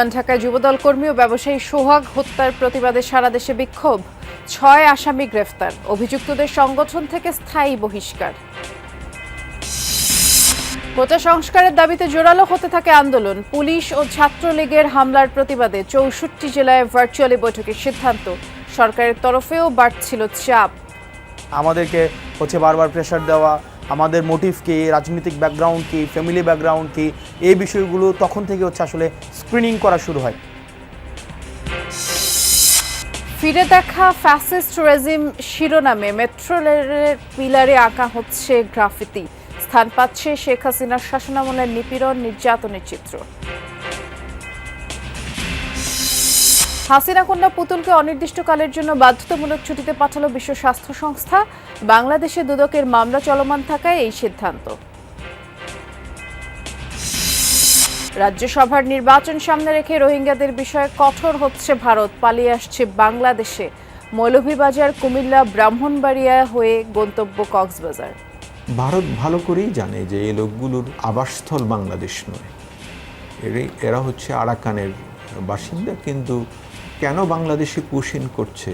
পুরান ঢাকায় যুবদল কর্মী ও ব্যবসায়ী সোহাগ হত্যার প্রতিবাদে সারা দেশে বিক্ষোভ। ৬ আসামি গ্রেফতার, অভিযুক্তদের সংগঠন থেকে স্থায়ী বহিষ্কার। কোটা সংস্কারের দাবিতে জোরালো হতে থাকে আন্দোলন। পুলিশ ও ছাত্রলীগের হামলার প্রতিবাদে ৬৪ জেলায় ভার্চুয়ালি বৈঠকের সিদ্ধান্ত। সরকারের তরফেও বাড়ছিল চাপ। আমাদেরকে বারবার প্রেশার দেওয়া, আমাদের মোটিভ কি, রাজনৈতিক ব্যাকগ্রাউন্ড কি, ফ্যামিলি ব্যাকগ্রাউন্ড কি, এই বিষয়গুলো তখন থেকে আসলে স্ক্রিনিং করা শুরু হয়। ফিরে দেখা ফ্যাসিস্ট রেজিম শিরোনামে মেট্রো রেলের পিলারে আঁকা হচ্ছে গ্রাফিতি। স্থান পাচ্ছে শেখ হাসিনার শাসনামলের নিপীড়ন নির্যাতনের চিত্র। হাসিনা কন্যা পুতুলকে অনির্দিষ্টকালের জন্য বাধ্যতামূলক ছুটিতে পাঠালো বিশ্ব স্বাস্থ্য সংস্থা। বাংলাদেশে দুদকের মামলা চলমান থাকায় এই সিদ্ধান্ত। রাজ্যসভার নির্বাচন সামনে রেখে রোহিঙ্গাদের বিষয়ে কঠোর হচ্ছে ভারত। পালিয়ে আসছে বাংলাদেশে। মৌলভীবাজার, কুমিল্লা, ব্রাহ্মণবাড়িয়া হয়ে গন্তব্য কক্সবাজার। ভারত ভালো করেই জানে যে এই লোকগুলোর আবাসস্থল বাংলাদেশ নয়, এরা হচ্ছে আরাকানের বাসিন্দা। কিন্তু কেন বাংলাদেশে পুশিন করছে,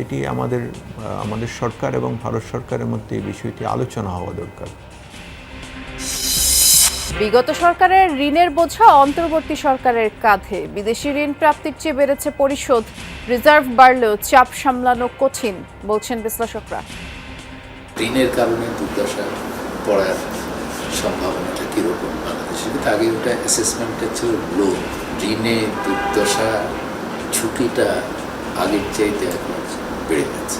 এটি আমাদের সরকার এবং ভারত সরকারের মধ্যে এই বিষয়টি আলোচনা হওয়া দরকার। বিগত সরকারের ঋণের বোঝা অন্তর্বর্তী সরকারের কাঁধে। বিদেশি ঋণ প্রাপ্তির চেয়ে বেড়েছে পরিশোধ। রিজার্ভ বাড়লেও চাপ সামলানো কঠিন, বলছেন বিশ্লেষকরা। ঋণের কারণে দুর্দশা পড়ার সম্ভাবনাটা কীরকম বাংলাদেশে? আগে ওটা অ্যাসেসমেন্টটা ছিল লো। ঋণে দুর্দশা ঝুঁকিটা আগের চাইতে এখন বেড়ে যাচ্ছে।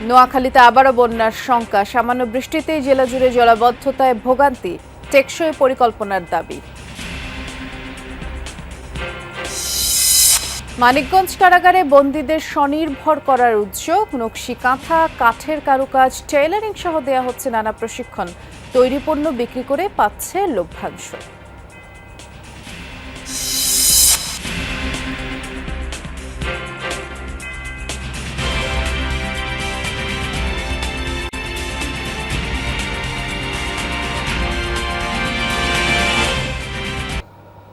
নোয়াখালীতে আবারও বন্যার শঙ্কা। সামান্য বৃষ্টিতেই জেলা জুড়ে জলাবদ্ধতায় ভোগান্তি। টেকসই পরিকল্পনার দাবি। মানিকগঞ্জ কারাগারে বন্দীদের স্বনির্ভর করার উদ্যোগ। নকশি কাঁথা, কাঠের কারুকাজ, টেইলারিং সহ দেয়া হচ্ছে নানা প্রশিক্ষণ। তৈরি পণ্য বিক্রি করে পাচ্ছে লভ্যাংশ।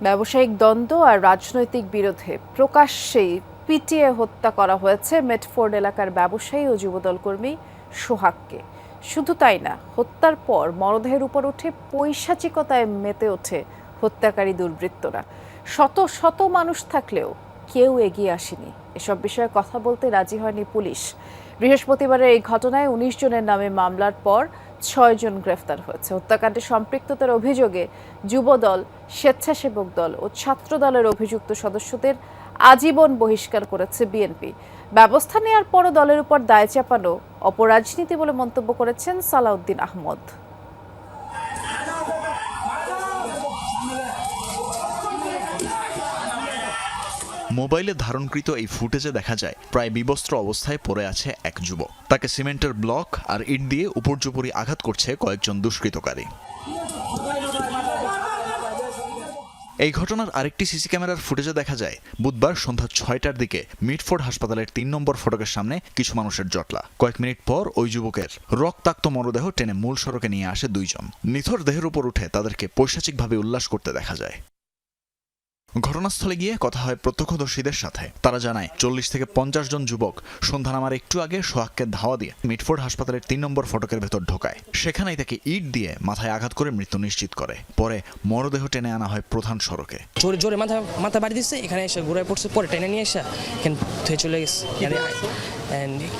ব্যবসায়িক দ্বন্দ্ব আর রাজনৈতিক বিরোধে প্রকাশ্যেই পিটিয়ে হত্যা করা হয়েছে মেটফোর্ড এলাকার ব্যবসায়ী ও যুবদল কর্মী সোহাগকে। শুধু তাই না, হত্যার পর মরদেহের উপর উঠে পৈশাচিকতায় মেতে ওঠে হত্যাকারী দুর্বৃত্তরা। শত শত মানুষ থাকলেও কেউ এগিয়ে আসেনি। এসব বিষয়ে কথা বলতে রাজি হয়নি পুলিশ। বৃহস্পতিবারের এই ঘটনায় ১৯ জনের নামে মামলার পর ৬ জন গ্রেফতার হয়েছে। হত্যাকাণ্ডে সম্পৃক্ততার অভিযোগে যুবদল, স্বেচ্ছাসেবক দল ও ছাত্র দলের অভিযুক্ত সদস্যদের আজীবন বহিষ্কার করেছে বিএনপি। ব্যবস্থা নেওয়ার পরও দলের উপর দায় চাপানো অপরাজনীতি বলে মন্তব্য করেছেন সালাউদ্দিন আহমদ। মোবাইলে ধারণকৃত এই ফুটেজে দেখা যায় প্রায় বিবস্ত্র অবস্থায় পড়ে আছে এক যুবক। তাকে সিমেন্টের ব্লক আর ইট দিয়ে উপর্যুপরি আঘাত করছে কয়েকজন দুষ্কৃতকারী। এই ঘটনার আরেকটি সিসি ক্যামেরার ফুটেজে দেখা যায় বুধবার সন্ধ্যা ৬টার দিকে মিটফোর্ড হাসপাতালের ৩ নম্বর ফটকের সামনে কিছু মানুষের জটলা। কয়েক মিনিট পর ওই যুবকের রক্তাক্ত মরদেহ টেনে মূল সড়কে নিয়ে আসে ২ জন। নিথর দেহের উপর উঠে তাদেরকে পৈশাচিকভাবে উল্লাস করতে দেখা যায়। ঘটনাস্থলে গিয়ে কথা হয় প্রত্যক্ষদর্শীদের সাথে। তারা জানায় ৪০ থেকে ৫০ জন যুবক সন্ধ্যা নামার একটু আগে সোহাগকে ধাওয়া দিয়ে মিটফোর্ড হাসপাতালের ৩ নম্বর ফটকের ভেতর ঢোকায়। সেখানেই তাকে ইট দিয়ে মাথায় আঘাত করে মৃত্যু নিশ্চিত করে। পরে মরদেহ টেনে আনা হয় প্রধান সড়কে। জোরে জোরে মাথা বাড়ি দিচ্ছে, এখানে এসে ঘুরে পড়ছে, পরে টেনে নিয়ে এসে এখানে ধুয়ে চলে গেছে।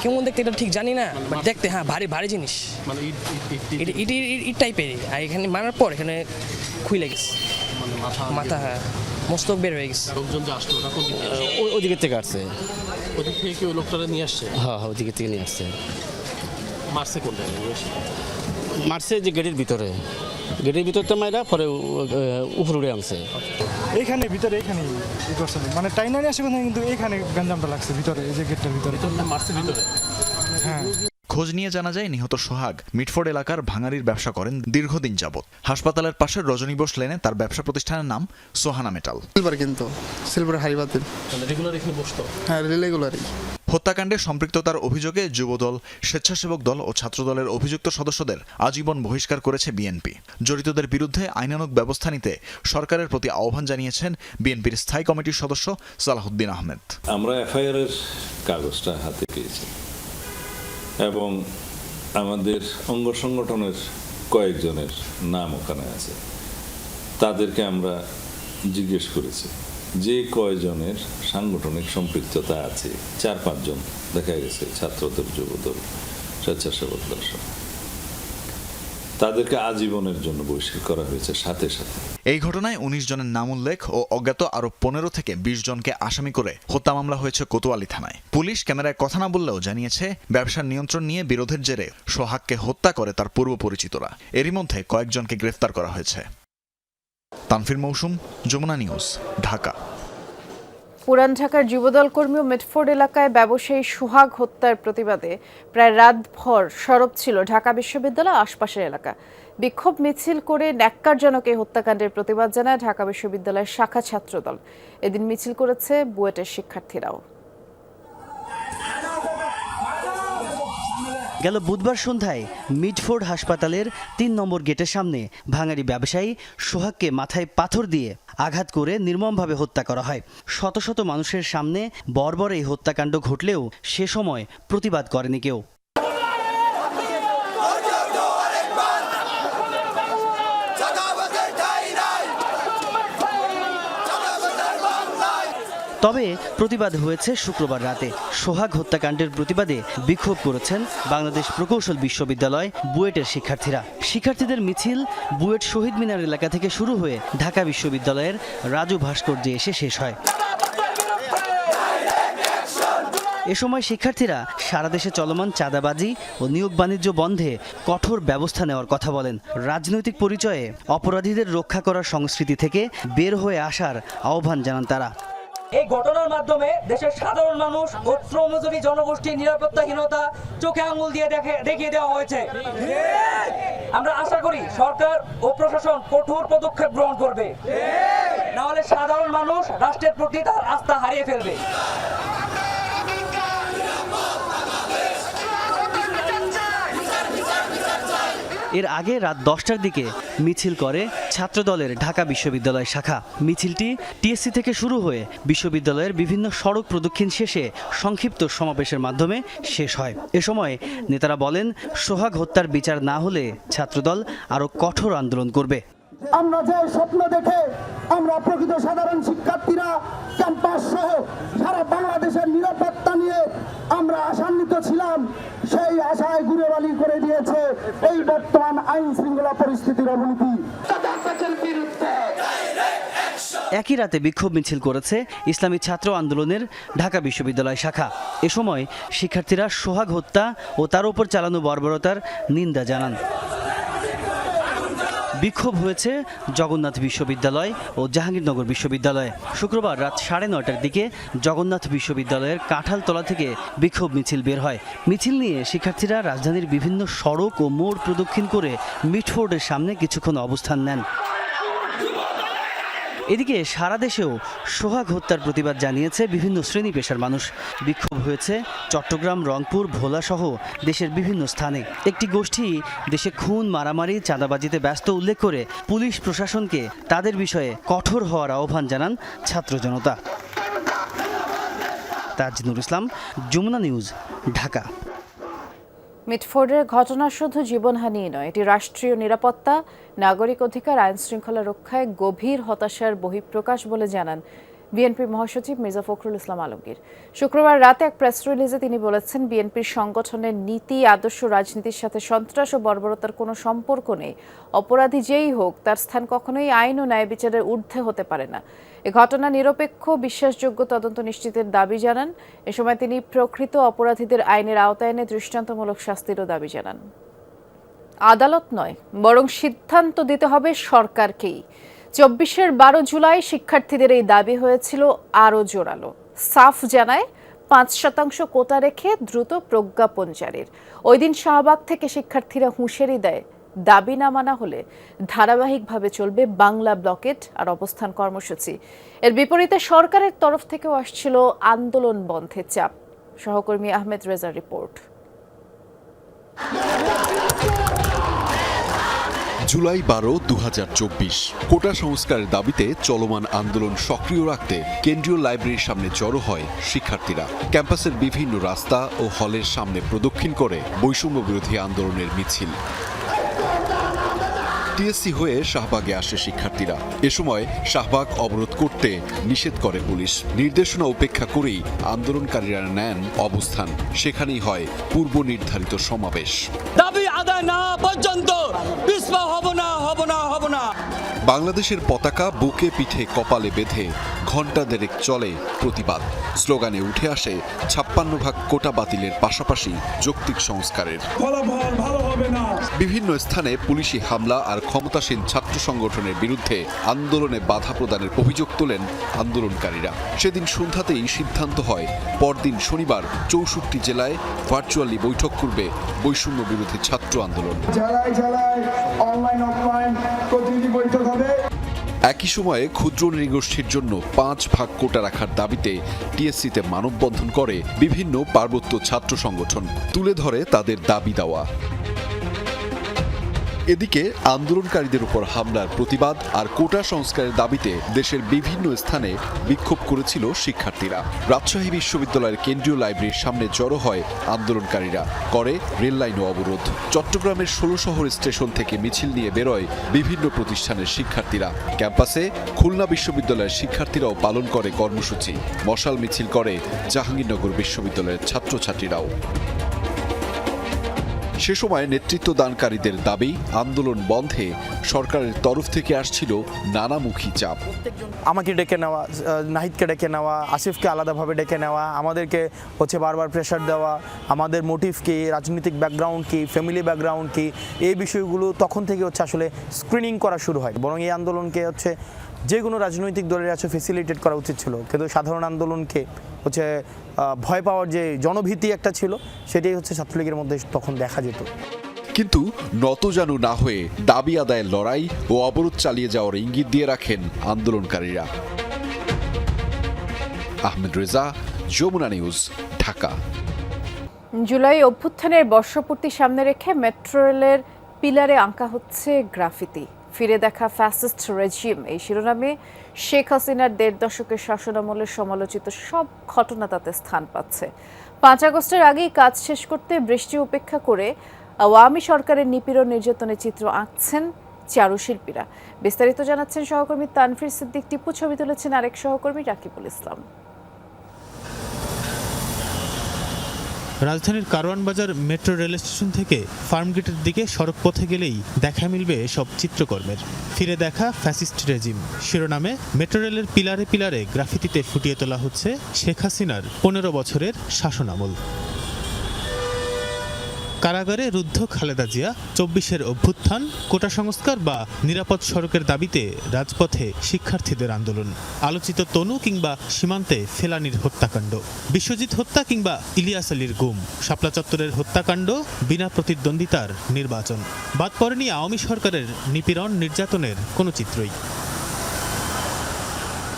কেমন দেখতে এটা ঠিক জানি না, বাট দেখতে হ্যাঁ ভারী জিনিস, মানে ইট টাইপের। আর এখানে মারার পর এখানে খুইলে গেছে মাথা, হ্যাঁ মস্তক বের হয়ে গেছে। লোকজন যে আসতো ওদিকে থেকে আসছে। ওদিক থেকে কি ওই লোকটারা নিয়ে আসছে? হ্যাঁ ওদিকে থেকে নিয়ে আসছে। মারছে কোনটা? মারছে যে গেটের ভিতরে তো মাইরা পরে উপরে উড়ে আনছে। এইখানে ভিতরে এইখানে মানে টাইনা নিয়ে আসে, কিন্তু এইখানে গঞ্জামটা লাগছে ভিতরে, এই যে গেটটার ভিতরে মারছে ভিতরে। হ্যাঁ, খোঁজ নিয়ে জানা যায় নিহত সোহাগ মিটফোর্ড এলাকার ভাঙারির ব্যবসা করেন দীর্ঘদিন যাবৎ। হাসপাতালের পাশের রজনী বোস লেনে তার ব্যবসা প্রতিষ্ঠানের নাম সোহানা মেটাল। সিলভার, কিন্তু সিলভার হারিবাতিল। রেগুলার এখানে বসতো? হ্যাঁ রেগুলারই। হত্যাকাণ্ডে সম্পৃক্ততার অভিযোগে যুবদল, স্বেচ্ছাসেবক দল ও ছাত্রদলের অভিযুক্ত সদস্যদের আজীবন বহিষ্কার করেছে বিএনপি। জড়িতদের বিরুদ্ধে আইনানুগ ব্যবস্থা নিতে সরকারের প্রতি আহ্বান জানিয়েছেন বিএনপির স্থায়ী কমিটির সদস্য সালাহুদ্দিন আহমেদ। আমরা এফআইআর এর কাগজটা হাতে পেয়েছি এবং আমাদের অঙ্গ সংগঠনের কয়েকজনের নাম ওখানে আছে। তাদেরকে আমরা জিজ্ঞেস করেছি যে কয়জনের সাংগঠনিক সম্পৃক্ততা আছে। 4-5 জন দেখা গেছে, ছাত্রদল, যুবদল, স্বেচ্ছাসেবক দল, তাদেরকে আজীবনের জন্য বহিষ্কার করা হয়েছে। সাথে সাথে এই ঘটনায় 19 জনের নাম উল্লেখ ও অজ্ঞাত আরো 15 থেকে 20 জনকে আসামি করে হত্যা মামলা হয়েছে কোতোয়ালি থানায়। পুলিশ ক্যামেরায় কথা না বললেও জানিয়েছে ব্যবসার নিয়ন্ত্রণ নিয়ে বিরোধের জেরে সোহাগকে হত্যা করে তার পূর্ব পরিচিতরা। এরই মধ্যে কয়েকজনকে গ্রেফতার করা হয়েছে। তানফির মৌসুম, যমুনা নিউজ, ঢাকা। পুরান ঢাকার যুবদল কর্মী ও মিটফোর্ড এলাকায় ব্যবসায়ী সোহাগ হত্যার প্রতিবাদে প্রায় রাতভর সরব ছিল ঢাকা বিশ্ববিদ্যালয় আশপাশের এলাকা। বিক্ষোভ মিছিল করে ন্যাক্কারজনক এই হত্যাকাণ্ডের প্রতিবাদ জানায় ঢাকা বিশ্ববিদ্যালয়ের শাখা ছাত্রদল। এদিন মিছিল করেছে বুয়েটের শিক্ষার্থীরাও। গেল বুধবার সন্ধ্যায় মিটফোর্ড হাসপাতালের 3 নম্বর গেটের সামনে ভাঙাড়ি ব্যবসায়ী সোহাগকে মাথায় পাথর দিয়ে আঘাত করে নির্মমভাবে হত্যা করা হয়। শত শত মানুষের সামনে বর্বর এই হত্যাকাণ্ড ঘটলেও সে সময় প্রতিবাদ করেনি কেউ। তবে প্রতিবাদ হয়েছে শুক্রবার রাতে। সোহাগ হত্যাকাণ্ডের প্রতিবাদে বিক্ষোভ করেছেন বাংলাদেশ প্রকৌশল বিশ্ববিদ্যালয় বুয়েটের শিক্ষার্থীরা। শিক্ষার্থীদের মিছিল বুয়েট শহীদ মিনার এলাকা থেকে শুরু হয়ে ঢাকা বিশ্ববিদ্যালয়ের রাজু ভাস্কর্যে এসে শেষ হয়। এ সময় শিক্ষার্থীরা সারা দেশে চলমান চাঁদাবাজি ও নিয়োগ বাণিজ্য বন্ধে কঠোর ব্যবস্থা নেওয়ার কথা বলেন। রাজনৈতিক পরিচয়ে অপরাধীদের রক্ষা করার সংস্কৃতি থেকে বের হয়ে আসার আহ্বান জানান তারা। এই ঘটনার মাধ্যমে দেশের সাধারণ মানুষ ও শ্রমজীবী জনগোষ্ঠীর নিরাপত্তাহীনতা চোখে আঙুল দিয়ে দেখিয়ে দেওয়া হয়েছে। আমরা আশা করি সরকার ও প্রশাসন কঠোর পদক্ষেপ গ্রহণ করবে, না হলে সাধারণ মানুষ রাষ্ট্রের প্রতি তার আস্থা হারিয়ে ফেলবে। এর আগে রাত 10টার দিকে মিছিল করে ছাত্রদলের ঢাকা বিশ্ববিদ্যালয় শাখা। মিছিলটি টিএসসি থেকে শুরু হয়ে বিশ্ববিদ্যালয়ের বিভিন্ন সড়ক প্রদক্ষিণ শেষে সংক্ষিপ্ত সমাবেশের মাধ্যমে শেষ হয়। এ সময় নেতারা বলেন, সোহাগ হত্যার বিচার না হলে ছাত্রদল আরও কঠোর আন্দোলন করবে। আমরা যে স্বপ্ন দেখে আমরা প্রকৃত সাধারণ শিক্ষার্থীরা ক্যাম্পাস সহ সারা বাংলাদেশের নিরাপত্তা নিয়ে আমরা আশান্বিত ছিলাম, সেই আশায় গুড়েবালি করে দিয়েছে এই বর্তমান আইন শৃঙ্খলা পরিস্থিতির অবনতি। একই রাতে বিক্ষোভ মিছিল করেছে ইসলামী ছাত্র আন্দোলনের ঢাকা বিশ্ববিদ্যালয় শাখা। এ সময় শিক্ষার্থীরা সোহাগ হত্যা ও তার উপর চালানো বর্বরতার নিন্দা জানান। বিক্ষোভ হয়েছে জগন্নাথ বিশ্ববিদ্যালয় ও জাহাঙ্গীরনগর বিশ্ববিদ্যালয়ে। শুক্রবার রাত 9:30টার দিকে জগন্নাথ বিশ্ববিদ্যালয়ের কাঁঠালতলা থেকে বিক্ষোভ মিছিল বের হয়। মিছিল নিয়ে শিক্ষার্থীরা রাজধানীর বিভিন্ন সড়ক ও মোড় প্রদক্ষিণ করে মিটফোর্ডের সামনে কিছুক্ষণ অবস্থান নেন। এদিকে সারা দেশেও সোহাগ হত্যার প্রতিবাদ জানিয়েছে বিভিন্ন শ্রেণী পেশার মানুষ। বিক্ষোভ হয়েছে চট্টগ্রাম, রংপুর, ভোলা সহ দেশের বিভিন্ন স্থানে। একটি গোষ্ঠী দেশে খুন, মারামারি, চাঁদাবাজিতে ব্যস্ত উল্লেখ করে পুলিশ প্রশাসনকে তাদের বিষয়ে কঠোর হওয়ার আহ্বান জানান ছাত্র জনতা। তাজনুর ইসলাম, যমুনা নিউজ, ঢাকা। মিটফোর্ডের ঘটনা শুধু জীবনহানিই নয়, এটি রাষ্ট্রীয় নিরাপত্তা, নাগরিক অধিকার, আইন শৃঙ্খলা রক্ষায় গভীর হতাশার বহিঃপ্রকাশ বলে জানান বিএনপির মহাসচিব মির্জা ফখরুল ইসলাম আলমগীর। শুক্রবার রাতে এক প্রেস রিলিজে তিনি বলেছেন, বিএনপির সংগঠনের নীতি, আদর্শ, রাজনীতির সাথে সন্ত্রাস ও বর্বরতার কোনো সম্পর্ক নেই। অপরাধী যেই হোক, তার স্থান কখনোই আইন ও ন্যায় বিচারের ঊর্ধ্বে হতে পারে না। এ ঘটনা নিরপেক্ষ, বিশ্বাসযোগ্য তদন্ত নিশ্চিতের দাবি জানান। এ সময় তিনি প্রকৃত অপরাধীদের আইনের আওতায় এনে দৃষ্টান্তমূলক শাস্তিরও দাবি জানান। আদালত নয়, বরং সিদ্ধান্ত দিতে হবে সরকারকেই। 24-এর 12 জুলাই শিক্ষার্থীদের এই দাবি হয়েছিল আরও জোরালো। সাফ জানায় 5% কোটা রেখে দ্রুত প্রজ্ঞাপন জারির। ওই দিন শাহবাগ থেকে শিক্ষার্থীরা হুঁশিয়ারি দেয়, দাবি না মানা হলে ধারাবাহিকভাবে চলবে বাংলা ব্লকেট আর অবস্থান কর্মসূচি। এর বিপরীতে সরকারের তরফ থেকেও আসছিল আন্দোলন বন্ধের চাপ। সহকর্মী আহমেদ রেজার রিপোর্ট। জুলাই 12, 2024 কোটা সংস্কারের দাবিতে চলমান আন্দোলন সক্রিয় রাখতে কেন্দ্রীয় লাইব্রেরির সামনে জড়ো হয় শিক্ষার্থীরা। ক্যাম্পাসের বিভিন্ন রাস্তা ও হলের সামনে প্রদক্ষিণ করে বৈষম্য বিরোধী আন্দোলনের মিছিল। টিএসসি হয়ে শাহবাগে আসে শিক্ষার্থীরা। এ সময় শাহবাগ অবরোধ করতে নিষেধ করে পুলিশ। নির্দেশনা উপেক্ষা করেই আন্দোলনকারীরা নেন অবস্থান। সেখানেই হয় পূর্ব নির্ধারিত সমাবেশ। দাবি আদায় না পর্যন্ত পিছপা হব না। বাংলাদেশের পতাকা বুকে পিঠে কপালে বেঁধে ঘণ্টা দেড়েক চলে প্রতিবাদ। স্লোগানে উঠে আসে 56 কোটা বাতিলের পাশাপাশি যৌক্তিক সংস্কারের। বিভিন্ন স্থানে পুলিশি হামলা আর ক্ষমতাসীন ছাত্র সংগঠনের বিরুদ্ধে আন্দোলনে বাধা প্রদানের অভিযোগ তোলেন আন্দোলনকারীরা। সেদিন সন্ধ্যাতেই সিদ্ধান্ত হয় পরদিন শনিবার 64 জেলায় ভার্চুয়ালি বৈঠক করবে বৈষম্য বিরোধী ছাত্র আন্দোলন। একই সময়ে ক্ষুদ্র নৃগোষ্ঠীর জন্য 5 ভাগ কোটা রাখার দাবিতে টিএসসিতে মানববন্ধন করে বিভিন্ন পার্বত্য ছাত্র সংগঠন। তুলে ধরে তাদের দাবি দেওয়া। এদিকে আন্দোলনকারীদের উপর হামলার প্রতিবাদ আর কোটা সংস্কারের দাবিতে দেশের বিভিন্ন স্থানে বিক্ষোভ করেছিল শিক্ষার্থীরা। রাজশাহী বিশ্ববিদ্যালয়ের কেন্দ্রীয় লাইব্রেরির সামনে জড়ো হয় আন্দোলনকারীরা, করে রেললাইন অবরোধ। চট্টগ্রামের 16 শহর স্টেশন থেকে মিছিল নিয়ে বেরোয় বিভিন্ন প্রতিষ্ঠানের শিক্ষার্থীরা। ক্যাম্পাসে খুলনা বিশ্ববিদ্যালয়ের শিক্ষার্থীরাও পালন করে কর্মসূচি। মশাল মিছিল করে জাহাঙ্গীরনগর বিশ্ববিদ্যালয়ের ছাত্রছাত্রীরাও। সে সময় নেতৃত্ব দানকারীদের দাবি, আন্দোলন বন্ধে সরকারের তরফ থেকে আসছিল নানামুখী চাপ। আমাকে ডেকে নেওয়া, নাহিদকে ডেকে নেওয়া, আসিফকে আলাদাভাবে ডেকে নেওয়া, আমাদেরকে বারবার প্রেশার দেওয়া, আমাদের মোটিভ কি, রাজনৈতিক ব্যাকগ্রাউন্ড কি, ফ্যামিলি ব্যাকগ্রাউন্ড কি, এই বিষয়গুলো তখন থেকে আসলে স্ক্রিনিং করা শুরু হয়। বরং এই আন্দোলনকে যে কোনো রাজনৈতিক দলের ফেসিলিটেট করা উচিত ছিল, কিন্তু সাধারণ আন্দোলনকে ভয় পাওয়ার যে জনভীতি একটা ছিল, সেটাই ছাত্রলীগের মধ্যে তখন দেখা যেত। কিন্তু নতজানু না হয়ে দাবি আদায়ের লড়াই ও অবরোধ চালিয়ে যাওয়ার ইঙ্গিত দিয়ে রাখেন আন্দোলনকারীরা। আহমেদ রেজা, যমুনা নিউজ, ঢাকা। জুলাই অভ্যুত্থানের বর্ষপূর্তি সামনে রেখে মেট্রো রেলের পিলারে আঁকা হচ্ছে গ্রাফিতি। ফিরে দেখা ফ্যাসিস্ট রেজিম এই শিরোনামে শেখ হাসিনার 1.5 দশকের শাসনামলের সমালোচিত সব ঘটনা তাতে স্থান পাচ্ছে। 5 আগস্টের আগেই কাজ শেষ করতে বৃষ্টি উপেক্ষা করে আওয়ামী সরকারের নিপীড়ন নির্যাতনের চিত্র আঁকছেন চারুশিল্পীরা। বিস্তারিত জানাচ্ছেন সহকর্মী তানফির সিদ্দিক টিপু, ছবি তুলেছেন আরেক সহকর্মী রাকিবুল ইসলাম। রাজধানীর কারওয়ান বাজার মেট্রো রেল স্টেশন থেকে ফার্মগেটের দিকে সড়ক পথে গেলেই দেখা মিলবে সব চিত্রকর্মের। ফিরে দেখা ফ্যাসিস্ট রেজিম শিরোনামে মেট্রো রেলের পিলারে পিলারে গ্রাফিতিতে ফুটিয়ে তোলা হচ্ছে শেখ হাসিনার 15 বছরের শাসনামল। কারাগারে রুদ্ধ খালেদা জিয়া, 24-এর অভ্যুত্থান, কোটা সংস্কার বা নিরাপদ সড়কের দাবিতে রাজপথে শিক্ষার্থীদের আন্দোলন, আলোচিত তনু কিংবা সীমান্তে ফেলানির হত্যাকাণ্ড, বিশ্বজিৎ হত্যা কিংবা ইলিয়াস আলীর গুম, শাপলা চত্বরের হত্যাকাণ্ড, বিনা প্রতিদ্বন্দ্বিতার নির্বাচন। বাদ পড়েনি আওয়ামী সরকারের নিপীড়ন নির্যাতনের কোনো চিত্রই।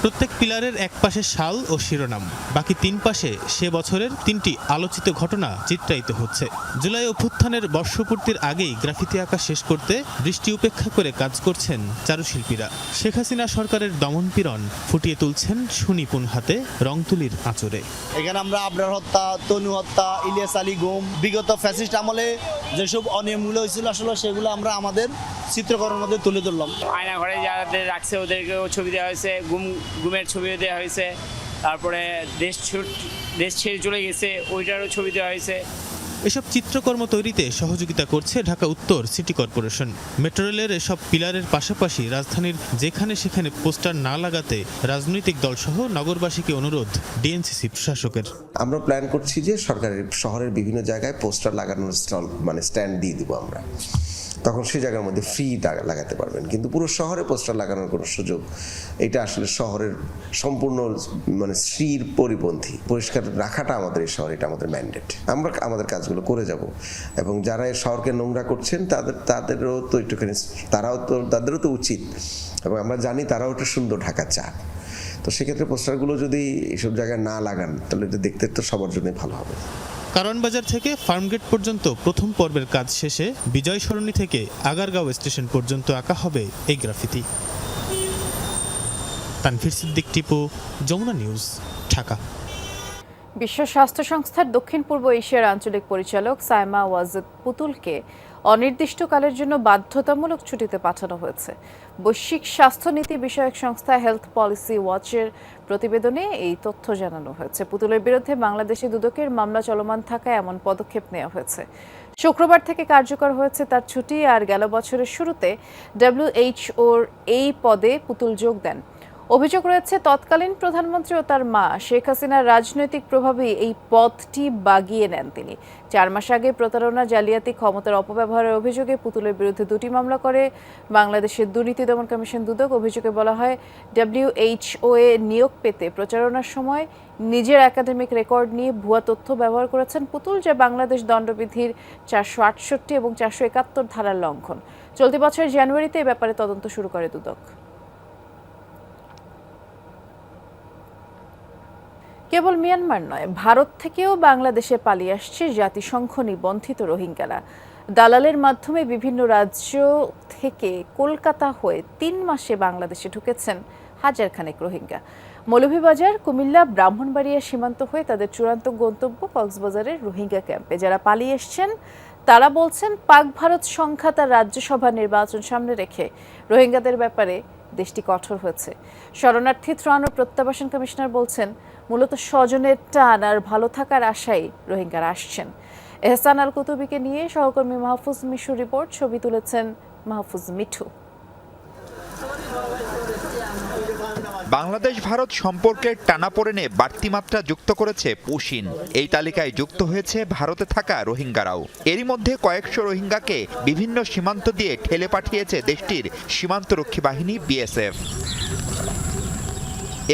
প্রত্যেক পিলারের এক পাশে শাল ও শিরোনাম, বাকি 3 পাশে সে বছরের 3টি আলোচিত ঘটনা চিত্রায়িত হচ্ছে। জুলাই অভ্যুত্থানের বর্ষপূর্তির আগেই গ্রাফিতি আঁকা শেষ করতে বৃষ্টি উপেক্ষা করে কাজ করছেন চারুশিল্পীরা। শেখ হাসিনা সরকারের দমনপীড়ন ফুটিয়ে তুলছেন সুনিপুণ হাতে রং তুলির আঁচড়ে। এখানে আমরা আবরার হত্যা, তনু হত্যা, ইলিয়াস আলী গুম, বিগত ফ্যাসিস্ট আমলে যেসব অনিয়মগুলো হয়েছিল আসলে সেগুলো আমরা আমাদের চিত্রকরণের মধ্যে তুলে ধরলাম। আয়না ঘরে যাদের রাখছে ওদেরকেও ছবি দেওয়া হয়েছে, গুমের ছবি দেওয়া হয়েছে, তারপরে দেশ ছেড়ে চলে গেছে ওইটারও ছবি দেওয়া হয়েছে। এসব চিত্রকর্ম তৈরিতে সহযোগিতা করছে ঢাকা উত্তর সিটি কর্পোরেশন। মেট্রো রেলের এসব পিলারের পাশাপাশি রাজধানীর যেখানে সেখানে পোস্টার না লাগাতে রাজনৈতিক দলসহ নগরবাসীকে অনুরোধ ডিএনসিসি প্রশাসকের। আমরা প্ল্যান করছি যে শহরের বিভিন্ন জায়গায় পোস্টার লাগানোর স্ট্যান্ড দিয়ে দিব আমরা, তখন সেই জায়গার মধ্যে ফ্রি লাগাতে পারবেন। কিন্তু পুরো শহরে পোস্টার লাগানোর কোনো সুযোগ, এটা আসলে শহরের সম্পূর্ণ শ্রীর পরিপন্থী। পরিষ্কার রাখাটা আমাদের এই শহর, এটা আমাদের ম্যান্ডেট। আমরা আমাদের কাজগুলো করে যাব এবং যারা এই শহরকে নোংরা করছেন তাদেরও তো একটুখানি তাদেরও তো উচিত, এবং আমরা জানি তারাও একটু সুন্দর ঢাকা চান। তো সেক্ষেত্রে পোস্টারগুলো যদি এসব জায়গায় না লাগান তাহলে এটা দেখতে তো সবার জন্যই ভালো হবে। কারণ বাজার থেকে ফার্মগেট পর্যন্ত প্রথম পর্বের কাজ শেষে বিজয় সরণি থেকে আগারগাঁও স্টেশন পর্যন্ত আঁকা হবে এই গ্রাফিতি। তানভীর সিদ্দিক টিপু, যমুনা নিউজ, ঢাকা। বিশ্ব স্বাস্থ্য সংস্থার দক্ষিণ পূর্ব এশিয়ার আঞ্চলিক পরিচালক সাইমা ওয়াজেদ পুতুলকে অনির্দিষ্টকালের জন্য বাধ্যতামূলক ছুটিতে পাঠানো হয়েছে। বৈশ্বিক স্বাস্থ্যনীতি বিষয়ক সংস্থা হেলথ পলিসি ওয়াচের প্রতিবেদনে এই তথ্য জানানো হয়েছে। পুতুলের বিরুদ্ধে বাংলাদেশে দুদকের মামলা চলমান থাকায় এমন পদক্ষেপ নেওয়া হয়েছে। শুক্রবার থেকে কার্যকর হয়েছে তার ছুটি। আর গেল বছরের শুরুতে WHO-র এই পদে পুতুল যোগ দেন। অভিযোগ রয়েছে তৎকালীন প্রধানমন্ত্রী ও তার মা শেখ হাসিনার রাজনৈতিক প্রভাবে এই পদটি বাগিয়ে নেন তিনি। 4 মাস আগে প্রতারণা, জালিয়াতি, ক্ষমতার অপব্যবহারের অভিযোগে পুতুলের বিরুদ্ধে 2টি মামলা করে বাংলাদেশের দুর্নীতি দমন কমিশন দুদক। অভিযোগে বলা হয় WHO-এ নিয়োগ পেতে প্রচারণার সময় নিজের একাডেমিক রেকর্ড নিয়ে ভুয়া তথ্য ব্যবহার করেছেন পুতুল, যা বাংলাদেশ দণ্ডবিধির 468 এবং 471 ধারার লঙ্ঘন। চলতি বছরের জানুয়ারিতে এ ব্যাপারে তদন্ত শুরু করে দুদক। কেবল মিয়ানমার নয়, ভারত থেকেও বাংলাদেশে পালিয়ে আসছে জাতিসংঘ নিবন্ধিত রোহিঙ্গারা। দালালের মাধ্যমে বিভিন্ন রাজ্য থেকে কলকাতা হয়ে 3 মাসে বাংলাদেশে ঢুকেছেন হাজার খানেক রোহিঙ্গা। মৌলভীবাজার, কুমিল্লা, ব্রাহ্মণবাড়িয়া সীমান্ত হয়ে তাদের চূড়ান্ত গন্তব্য কক্সবাজারের রোহিঙ্গা ক্যাম্পে। যারা পালিয়ে এসছেন তারা বলছেন, পাক ভারত সংখ্যা তার রাজ্যসভা নির্বাচন সামনে রেখে রোহিঙ্গাদের ব্যাপারে দেশটি কঠোর হয়েছে। শরণার্থী ত্রাণ ও প্রত্যাবাসন কমিশনার বলছেন, মূলত স্বজনের টান আর ভালো থাকার আশায় রোহিঙ্গারা আসছেন। এহসান আল কুতুবিকে নিয়ে সহকর্মী মাহফুজ মিশুর রিপোর্ট। ছবি তুলেছেন মাহফুজ মিঠু। বাংলাদেশ ভারত সম্পর্কের টানাপোড়েনে বাড়তি মাত্রা যুক্ত করেছে পুশিন। এই তালিকায় যুক্ত হয়েছে ভারতে থাকা রোহিঙ্গারাও। এরই মধ্যে কয়েকশো রোহিঙ্গাকে বিভিন্ন সীমান্ত দিয়ে ঠেলে পাঠিয়েছে দেশটির সীমান্তরক্ষী বাহিনী BSF।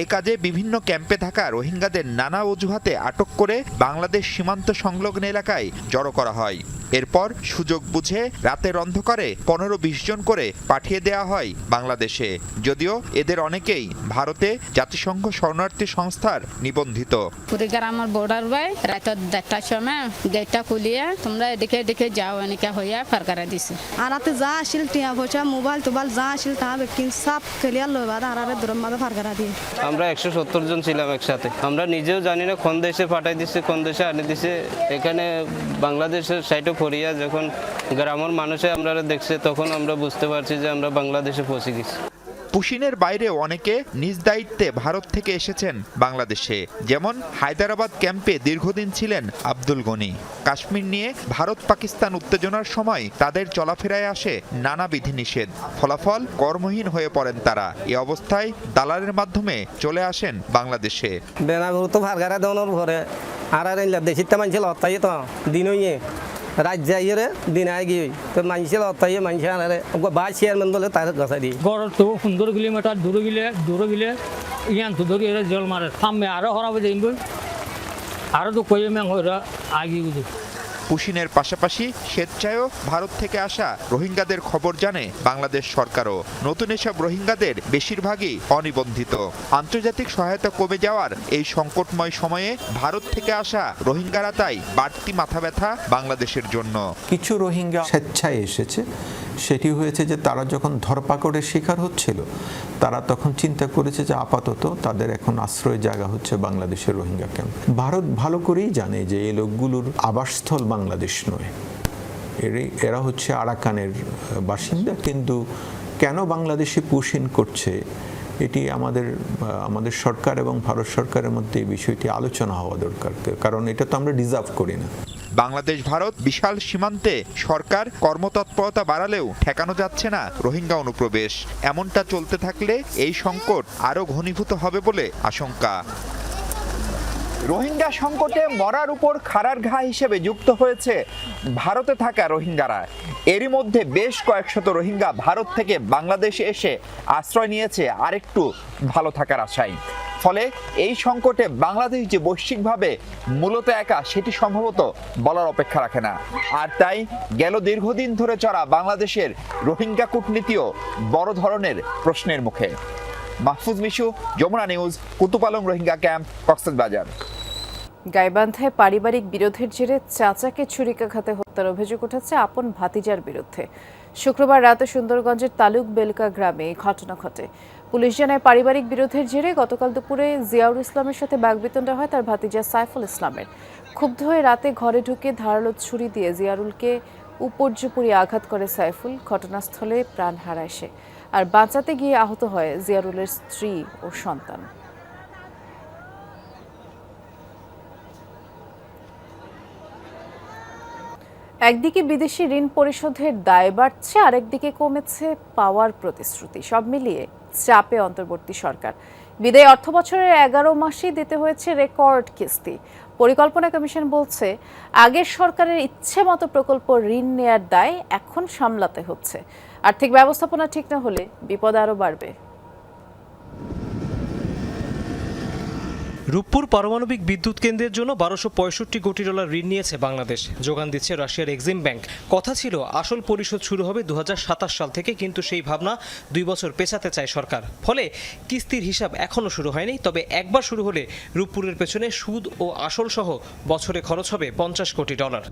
এ কাজে বিভিন্ন ক্যাম্পে থাকা রোহিঙ্গাদের নানা অজুহাতে আটক করে বাংলাদেশ সীমান্ত সংলগ্ন এলাকায় জড়ো করা হয়। এরপর সুযোগ বুঝে রাতের অন্ধকারে 15-20 জন করে পাঠিয়ে দেওয়া হয় বাংলাদেশে। যদিও এদের অনেকেই ভারতে জাতিসংঘ শরণার্থী সংস্থার নিবন্ধিত। কুড়িগ্রামের বর্ডার বাই রাত 1টার সময় গেটটা খুলিয়ে তোমরা এদিকে এদিকে যাও এনেকে হইয়া ফারকারা দিছে। আর রাতে যা আসিল টিয়া পয়সা মোবাইল টোবাইল যা আসিল তা ব্যক্তি সব ক্লিয়ার লইবা আর দূরের মাঝে ফারকারা দিয়ে। আমরা 170 জন ছিলাম একসাথে। আমরা নিজেও জানি না কোন দেশে পাঠাই দিচ্ছে, কোন দেশে আনে দিচ্ছে। এখানে বাংলাদেশের সাইডে ফরিয়া যখন গ্রামের মানুষে আমরা দেখছে তখন আমরা বুঝতে পারছি যে আমরা বাংলাদেশে পৌঁছে গেছি। পুশিনের বাইরে অনেকে নিজ দায়িত্বে ভারত থেকে এসেছেন বাংলাদেশে। যেমন হায়দ্রাবাদ ক্যাম্পে দীর্ঘদিন ছিলেন আব্দুল গনি। কাশ্মীর নিয়ে ভারত পাকিস্তান উত্তেজনার সময় তাদের চলাফেরায় আসে নানা বিধিনিষেধ। ফলাফল কর্মহীন হয়ে পড়েন তারা। এই অবস্থায় দালালের মাধ্যমে চলে আসেন বাংলাদেশে। বেনাগুরু তো ভারগারা দনের ঘরে আর দেশিতে মানুষ লতাই তো দিন হইয়ে রাজ্য আইয়ে দিন আগে তো মানুষের লতাই মানুষ বা চেয়ারম্যান বলে তার গছা দিয়ে গড় তো 15 কিলোমিটার দূরে গেলে ইয়ান তো ধরে জল মারে সামনে আরো হরাবে যাইব আরো তো কই ম্যাং হইরা আগে বুঝি। পুশিনের পাশাপাশি স্বেচ্ছায়ও ভারত থেকে আসা রোহিঙ্গাদের খবর জানে বাংলাদেশ সরকারও। নতুন এসব রোহিঙ্গাদের বেশিরভাগই অনিবন্ধিত। আন্তর্জাতিক সহায়তা কমে যাওয়ার এই সংকটময় সময়ে ভারত থেকে আসা রোহিঙ্গারা তাই বাড়তি মাথা ব্যথা বাংলাদেশের জন্য। কিছু রোহিঙ্গা স্বেচ্ছায় এসেছে। সেটি হয়েছে যে তারা যখন ধরপাকড়ের শিকার হচ্ছিল তারা তখন চিন্তা করেছে যে আপাতত তাদের এখন আশ্রয় জায়গা হচ্ছে বাংলাদেশের রোহিঙ্গা ক্যাম্প। ভারত ভালো করেই জানে যে এই লোকগুলোর আবাসস্থল বাংলাদেশ নয়, এরা হচ্ছে আরাকানের বাসিন্দা। কিন্তু কেন বাংলাদেশে পুশিন করছে এটি আমাদের সরকার এবং ভারত সরকারের মধ্যে এই বিষয়টি আলোচনা হওয়া দরকার, কারণ এটা তো আমরা ডিজার্ভ করি না। বাংলাদেশ ভারত বিশাল সীমান্তে সরকার কর্মতৎপরতা বাড়ালেও ঠেকানো যাচ্ছে না রোহিঙ্গা অনুপ্রবেশ। এমনটা চলতে থাকলে এই সংকট আরো ঘনীভূত হবে বলে আশঙ্কা। রোহিঙ্গা সংকটে মরার উপর খাড়ার ঘা হিসেবে যুক্ত হয়েছে ভারতে থাকা রোহিঙ্গারা। এরই মধ্যে বেশ কয়েকশত রোহিঙ্গা ভারত থেকে বাংলাদেশে এসে আশ্রয় নিয়েছে আরেকটু ভালো থাকার আশায়। ফলে এই সংকটে বাংলাদেশ যে বৈশ্বিকভাবে মূলত একা সেটি সম্ভবত বলার অপেক্ষা রাখে না। আর তাই গেল দীর্ঘদিন ধরে চলা বাংলাদেশের রোহিঙ্গা কূটনীতিও বড় ধরনের প্রশ্নের মুখে। Mahfuz Mishu, Jamuna news, Kutupalong Rohingya camp, Cox's Bazar. গাইবান্ধায় পারিবারিক বিরোধের জেরে চাচাকে ছুরিকাঘাতে হত্যার অভিযোগ উঠেছে আপন ভাতিজার বিরুদ্ধে। শুক্রবার রাতে সুন্দরগঞ্জের তালুক বেলকা গ্রামে এই ঘটনা ঘটে। পুলিশ জানায় পারিবারিক বিরোধের জেরে গতকাল দুপুরে জিয়াউল ইসলামের সাথে বাগবিতণ্ডা হয় তার ভাতিজা সাইফুল ইসলামের। ক্ষুব্ধ হয়ে রাতে ঘরে ঢুকে ধারালো ছুরি দিয়ে জিয়ারুলকে উপর্যুপরি আঘাত করে সাইফুল। ঘটনাস্থলে প্রাণ হারায় সে, আর বাঁচাতে গিয়ে আহত হয় জিয়ারুলের স্ত্রী ও সন্তান। একদিকে বিদেশি ঋণ পরিশোধের দায় বাড়ছে, আরেকদিকে কমেছে পাওয়ার প্রতিশ্রুতি। সব মিলিয়ে চাপে অন্তর্বর্তী সরকার। বিদায়ী অর্থ বছরের 11 মাসেই দিতে হয়েছে রেকর্ড কিস্তি। পরিকল্পনা কমিশন বলছে আগের সরকারের ইচ্ছে মতো প্রকল্প ঋণ নেয়ার দায় এখন সামলাতে হচ্ছে। আর্থিক ব্যবস্থাপনা ঠিক না হলে বিপদ আরও বাড়বে। রূপপুর পারমাণবিক বিদ্যুৎ কেন্দ্রের জন্য 1265 কোটি ডলার ঋণ নিয়েছে বাংলাদেশ। যোগান দিচ্ছে রাশিয়ার এক্সিম ব্যাংক। কথা ছিল আসল পরিশোধ শুরু হবে 2027 সাল থেকে, কিন্তু সেই ভাবনা 2 বছর পেছাতে চায় সরকার। ফলে কিস্তির হিসাব এখনও শুরু হয়নি। তবে একবার শুরু হলে রূপপুরের পেছনে সুদ ও আসল সহ বছরে খরচ হবে 50 কোটি ডলার।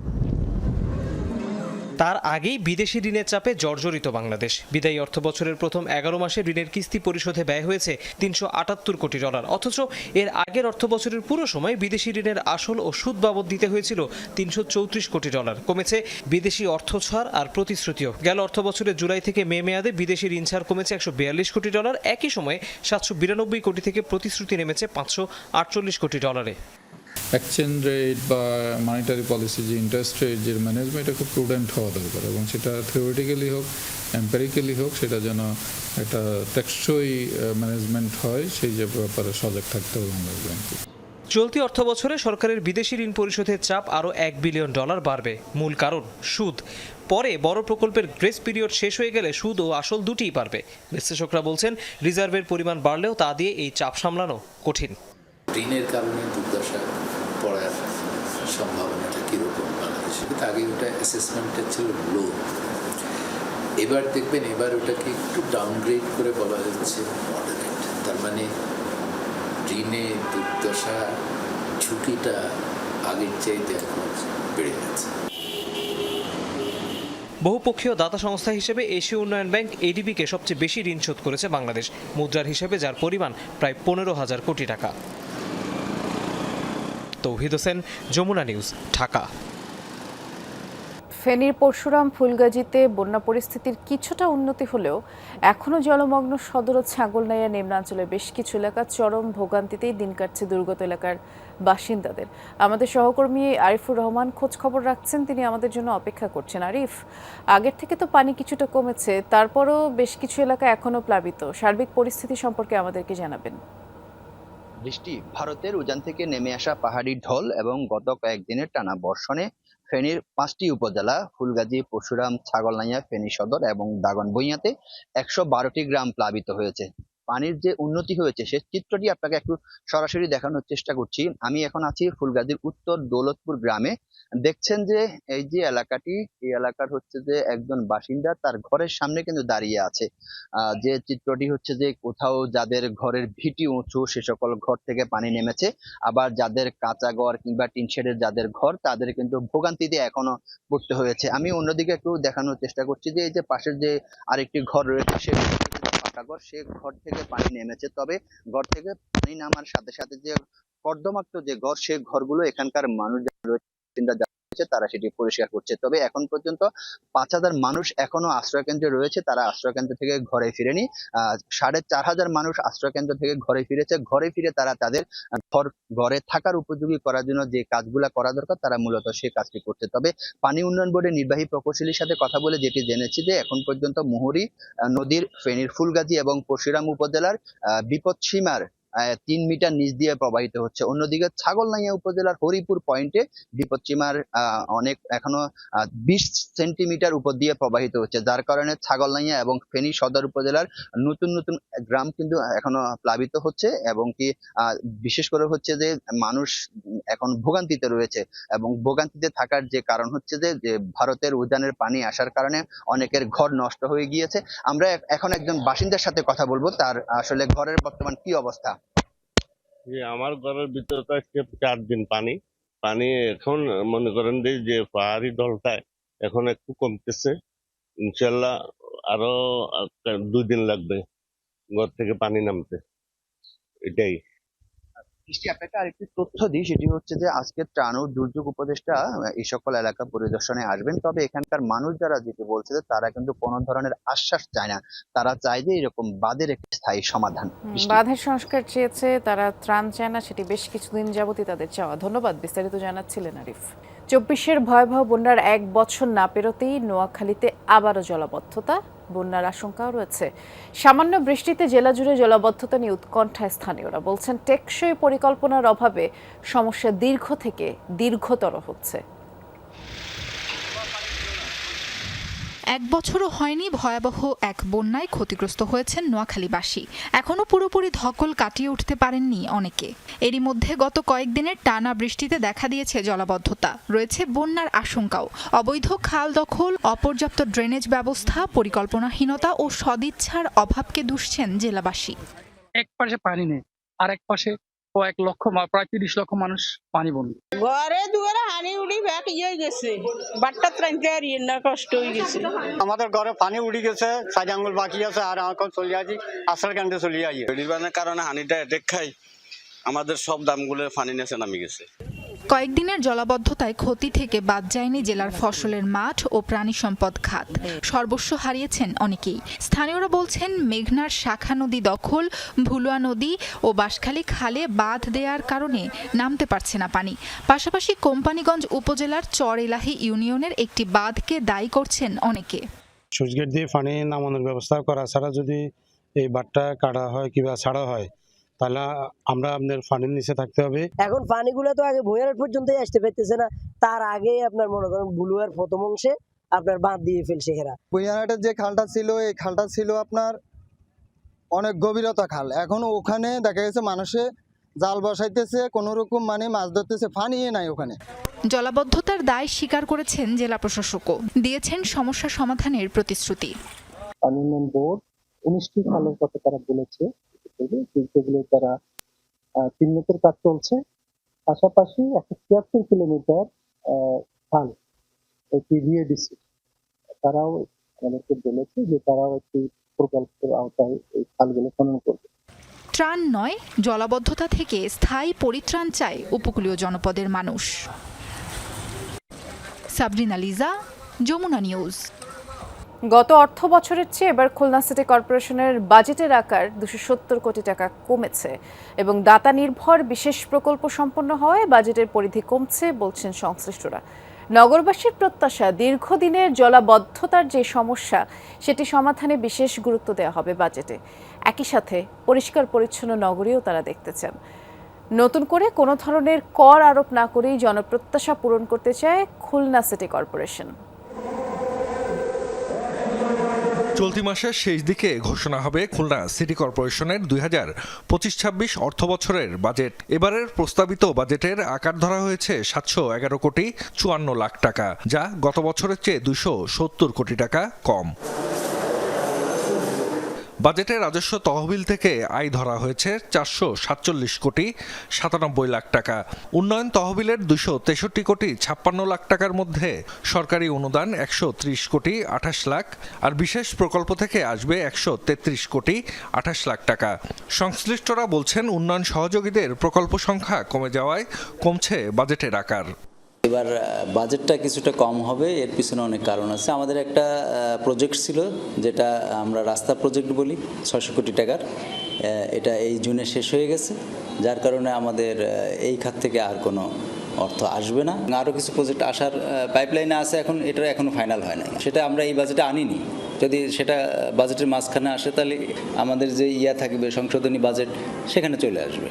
তার আগেই বিদেশি ঋণের চাপে জর্জরিত বাংলাদেশ। বিদায়ী অর্থ বছরের প্রথম 11 মাসে ঋণের কিস্তি পরিশোধে ব্যয় হয়েছে 378 কোটি ডলার। অথচ এর আগের অর্থ বছরের পুরো সময় বিদেশি ঋণের আসল ও সুদ বাবদ দিতে হয়েছিল 334 কোটি ডলার। কমেছে বিদেশি অর্থ ছাড় আর প্রতিশ্রুতিও। গেল অর্থ বছরের জুলাই থেকে মে মেয়াদে বিদেশি ঋণ ছাড় কমেছে 142 কোটি ডলার। একই সময়ে 792 কোটি থেকে প্রতিশ্রুতি নেমেছে 548 কোটি ডলারে। এক্সচেঞ্জ রেট বা মনিটারি পলিসি যে ইন্টারেস্ট রেট যে ম্যানেজমেন্ট এটা খুব প্রুডেন্ট হওয়া দরকার, এবং সেটা থিওরিটিক্যালি হোক এম্পেরিক্যালি হোক সেটা যেন একটা টেকসই ম্যানেজমেন্ট হয়, সেই যে ব্যাপারে সজাগ থাকতে হবে বাংলাদেশ ব্যাংকে। চলতি অর্থ বছরে সরকারের বিদেশি ঋণ পরিশোধের চাপ আরও $1 বিলিয়ন বাড়বে। মূল কারণ সুদ। পরে বড় প্রকল্পের গ্রেস পিরিয়ড শেষ হয়ে গেলে সুদ ও আসল দুটিই বাড়বে। বিশ্লেষকরা বলছেন রিজার্ভের পরিমাণ বাড়লেও তা দিয়ে এই চাপ সামলানো কঠিন। ঋণের কারণে দুর্দশা পড়ার সম্ভাবনাটা কীরকম বাংলাদেশে? আগে ওটা অ্যাসেসমেন্টটা ছিল লো, এবার দেখবেন এবার ওটাকে একটু ডাউনগ্রেড করে বলা হচ্ছে মডারেট। তার মানে ঋণে দুর্দশা ঝুঁকিটা আগের চাইতে এখন বেড়ে গেছে। বহুপক্ষীয় দাতা সংস্থা হিসেবে এশীয় উন্নয়ন ব্যাংক এডিবিকে সবচেয়ে বেশি ঋণ শোধ করেছে বাংলাদেশ, মুদ্রার হিসেবে যার পরিমাণ প্রায় 15,000 কোটি টাকা। তৌহিদ হোসেন, যমুনা নিউজ, ঢাকা। ফেনীর পরশুরাম ফুলগাজীতে বন্যা পরিস্থিতির কিছুটা উন্নতি হলেও এখনও জলমগ্ন সদর ও ছাগলনাইয়া নিম্নাঞ্চলের বেশ কিছু এলাকা চরম ভোগান্তিতেই দিন কাটছে দুর্গত এলাকার বাসিন্দাদের। আমাদের সহকর্মী আরিফুর রহমান খোঁজ খবর রাখছেন, তিনি আমাদের জন্য অপেক্ষা করছেন। আরিফ, আগের থেকে তো পানি কিছুটা কমেছে, তারপরও বেশ কিছু এলাকা এখনও প্লাবিত। সার্বিক পরিস্থিতি সম্পর্কে আমাদেরকে জানাবেন। বৃষ্টি, ভারতের উজান থেকে নেমে আসা পাহাড়ি ঢল এবং গত কয়েকদিনের টানা বর্ষণে ফেনীর 5টি উপজেলা ফুলগাজী, পরশুরাম, ছাগলনাইয়া, ফেনী সদর এবং দাগনভূঞাতে 112টি গ্রাম প্লাবিত হয়েছে। পানির যে উন্নতি হয়েছে সে চিত্রটি আপনাকে একটু সরাসরি দেখানোর চেষ্টা করছি। আমি এখন আছি ফুলগাজীর উত্তর দৌলতপুর গ্রামে। দেখছেন যে এই যে এলাকাটি, এই এলাকার হচ্ছে যে একজন বাসিন্দা তার ঘরের সামনে কিন্তু দাঁড়িয়ে আছে। যে চিত্রটি হচ্ছে যে কোথাও যাদের ঘরের ভিটি উঁচু সে সকল ঘর থেকে পানি নেমেছে, আবার যাদের কাঁচা ঘর কিংবা টিন শেডের যাদের ঘর তাদের কিন্তু ভোগান্তিতে এখনো পড়তে হয়েছে। আমি অন্যদিকে একটু দেখানোর চেষ্টা করছি যে এই যে পাশের যে আরেকটি ঘর রয়েছে সে পাকা ঘর, সে ঘর থেকে পানি নেমেছে। তবে ঘর থেকে পানি নামার সাথে সাথে যে কর্দমাক্ত যে ঘর, সে ঘরগুলো এখানকার মানুষ যারা রয়েছে তারা সেটি পরিষ্কার করছে। তবে এখন পর্যন্ত 5,000 মানুষ এখনো আশ্রয় কেন্দ্রে রয়েছে, তারা আশ্রয় কেন্দ্র থেকে ঘরে ফিরেনি। 4,500 মানুষ আশ্রয় কেন্দ্র থেকে ঘরে ফিরেছে। ঘরে ফিরে তারা তাদের ঘরে থাকার উপযোগী করার জন্য যে কাজগুলা করা দরকার তারা মূলত সেই কাজটি করছে। তবে পানি উন্নয়ন বোর্ডের নির্বাহী প্রকৌশলীর সাথে কথা বলে যেটি জেনেছি যে এখন পর্যন্ত মুহুরী নদীর ফেনীর ফুলগাজী এবং পরশুরাম উপজেলার বিপদ সীমার 3 মিটার নিচ দিয়ে প্রবাহিত হচ্ছে। অন্যদিকে ছাগলনাইয়া উপজেলার হরিপুর পয়েন্টে বিপদসীমার অনেক এখনো 20 সেন্টিমিটার উপর দিয়ে প্রবাহিত হচ্ছে, যার কারণে ছাগলনাইয়া এবং ফেনী সদর উপজেলার নতুন নতুন গ্রাম কিন্তু এখনো প্লাবিত হচ্ছে এবং কি বিশেষ করে হচ্ছে যে মানুষ এখন ভোগান্তিতে রয়েছে এবং ভোগান্তিতে থাকার যে কারণ হচ্ছে যে ভারতের উজানের পানি আসার কারণে অনেকের ঘর নষ্ট হয়ে গিয়েছে। আমরা এখন একজন বাসিন্দার সাথে কথা বলবো, তার আসলে ঘরের বর্তমান কি অবস্থা। আমার ঘরের ভিতরে তো আজকে 4 দিন পানি এখন মনে করেন যে পাহাড়ি ঢলটায় এখন একটু কমতেছে, ইনশাল্লাহ আরো 2 দিন লাগবে ঘর থেকে পানি নামতে, এটাই। আপনাকে আরেকটি তথ্য দিই, সেটি হচ্ছে যে আজকে ত্রাণ ও দুর্যোগ উপদেষ্টা এই সকল এলাকা পরিদর্শনে আসবেন। তবে এখানকার মানুষ যারা যেটি বলছে যে তারা কিন্তু কোনো ধরনের আশ্বাস চায় না, তারা চায় যে এরকম বাঁধের একটি স্থায়ী সমাধান। বাঁধের সংস্কার চেয়েছে, তারা ত্রাণ চায় না, সেটি বেশ কিছুদিন যাবতই তাদের চাওয়া। ধন্যবাদ, বিস্তারিত জানাচ্ছিলেন আরিফ। 24-এর ভয়াবহ বন্যার 1 বছর না পেরোতেই নোয়াখালীতে আবারও জলাবদ্ধতা, বন্যার আশঙ্কাও রয়েছে। সামান্য বৃষ্টিতে জেলা জুড়ে জলাবদ্ধতা নিয়ে উৎকণ্ঠায় স্থানীয়রা বলছেন, টেকসই পরিকল্পনার অভাবে সমস্যা দীর্ঘ থেকে দীর্ঘতর হচ্ছে। 1 বছরও হয়নি ভয়াবহ এক বন্যায় ক্ষতিগ্রস্ত হয়েছেন নোয়াখালীবাসী। এখনো পুরোপুরি ধকল কাটিয়ে উঠতে পারেননি অনেকে। এরই মধ্যে গত কয়েকদিনের টানা বৃষ্টিতে দেখা দিয়েছে জলাবদ্ধতা, রয়েছে বন্যার আশঙ্কাও। অবৈধ খাল দখল, অপর্যাপ্ত ড্রেনেজ ব্যবস্থা, পরিকল্পনাহীনতা ও সদিচ্ছার অভাবকে দুষছেন জেলাবাসী। এক পাশে পানি নেই, আর এক পাশে প্রায় 30 লক্ষ মানুষ পানি বন্দি। ঘরে দুয়ারে হানি উড়ি ব্যাগ ইয়ে গেছে, বাট্টা ত্রাইতে আর না কষ্ট হয়ে গেছে। আমাদের ঘরে পানি উড়ি গেছে, 4 আঙ্গুল বাকি আছে, আর এখন চলে আসি আশ্রয় কেন্দ্রে চলে যাই। নির্বাচনের কারণে হানিটা অ্যাটেক খাই, আমাদের সব দামগুলো পানি নিচে নামে গেছে। কয়েকদিনের জলাবদ্ধতায় ক্ষতি থেকে বাদ যায়নি জেলার ফসলের মাঠ ও প্রাণী সম্পদ খাত। সর্বস্ব হারিয়েছেন অনেকেই। স্থানীয়রা বলছেন, মেঘনার শাখা নদী দখল, ভুলুয়া নদী ও বাঁশখালী খালে বাঁধ দেওয়ার কারণে নামতে পারছে না পানি। পাশাপাশি কোম্পানিগঞ্জ উপজেলার চর এলাহি ইউনিয়নের একটি বাঁধকে দায়ী করছেন অনেকে। সুইচগেট দিয়ে পানি নামানোর ব্যবস্থা করা ছাড়া যদি এই বাঁধটা কাটা হয় কিংবা ছাড়া হয়, তাহলে আমরা আপনার পানির নিচে থাকতে হবে। এখন পানিগুলো তো আগে ভুঁইয়ার পর্যন্তই আসতে পারতেছে না, তার আগে আপনার মনে করেন বুলুয়ার প্রথম অংশে আপনার বাঁধ দিয়ে ফেলছে হেরা। ভুঁইয়ারহাটের যে খালটা ছিল, এই খালটা ছিল আপনার অনেক গভীরতা খাল। এখন ওখানে দেখা গেছে মানুষে জাল বসাইতেছে, কোনো রকম মানে মাছ ধরতেছে, পানি নাই ওখানে। জলাবদ্ধতার দায় স্বীকার করেছেন জেলা প্রশাসকও, দিয়েছেন সমস্যা সমাধানের প্রতিশ্রুতি। পানি উন্নয়ন বোর্ড 19টি খালের কথা তারা বলেছে, সেগুলো তারা 3 মিটার কাজ চলছে। পাশাপাশি 176 কিলোমিটার খাল পিভিএডিসি তারাও আমাদেরকে বলেছে যে তারাও একটি প্রকল্পের আওতায় এই খালগুলো খনন করবে। ত্রাণ নয়, জলাবদ্ধতা থেকে স্থায়ী পরিত্রাণ চায় উপকূলীয় জনপদের মানুষ। সাবরিনা লিজা, যমুনা নিউজ। গত অর্থ বছরের চেয়ে এবার খুলনা সিটি কর্পোরেশনের বাজেটের আকার 270 কোটি টাকা কমেছে এবং দাতা নির্ভর বিশেষ প্রকল্প সম্পন্ন হওয়ায় বাজেটের পরিধি কমছে বলছেন সংশ্লিষ্টরা। নগরবাসীর প্রত্যাশা, দীর্ঘদিনের জলাবদ্ধতার যে সমস্যা সেটি সমাধানে বিশেষ গুরুত্ব দেওয়া হবে বাজেটে। একই সাথে পরিষ্কার পরিচ্ছন্ন নগরীও তারা দেখতে চান। নতুন করে কোনো ধরনের কর আরোপ না করেই জনপ্রত্যাশা পূরণ করতে চায় খুলনা সিটি কর্পোরেশন। চলতি মাসের শেষ দিকে ঘোষণা হবে খুলনা সিটি কর্পোরেশনের 2025-26 অর্থ বছরের বাজেট। এবারের প্রস্তাবিত বাজেটের আকার ধরা হয়েছে 711 কোটি 54 লাখ টাকা, যা গত বছরের চেয়ে 270 কোটি টাকা কম। বাজেটে রাজস্ব তহবিল থেকে আয় ধরা হয়েছে 447 কোটি 97 লাখ টাকা। উন্নয়ন তহবিলের 263 কোটি 56 লাখ টাকার মধ্যে সরকারি অনুদান 130 কোটি 28 লাখ আর বিশেষ প্রকল্প থেকে আসবে 133 কোটি 28 লাখ টাকা। সংশ্লিষ্টরা বলছেন, উন্নয়ন সহযোগীদের প্রকল্প সংখ্যা কমে যাওয়ায় কমছে বাজেটের আকার। এবার বাজেটটা কিছুটা কম হবে, এর পিছনে অনেক কারণ আছে। আমাদের একটা প্রজেক্ট ছিল যেটা আমরা রাস্তা প্রজেক্ট বলি 600 কোটি টাকার, এটা এই জুনে শেষ হয়ে গেছে, যার কারণে আমাদের এই খাত থেকে আর কোনো অর্থ আসবে না। আরও কিছু প্রজেক্ট আসার পাইপলাইনে আছে, এখন এটা এখনো ফাইনাল হয় নাই, সেটা আমরা এই বাজেটে আনিনি। যদি সেটা বাজেটের মাঝখানে আসে তাহলে আমাদের যে থাকবে সংশোধনী বাজেট সেখানে চলে আসবে।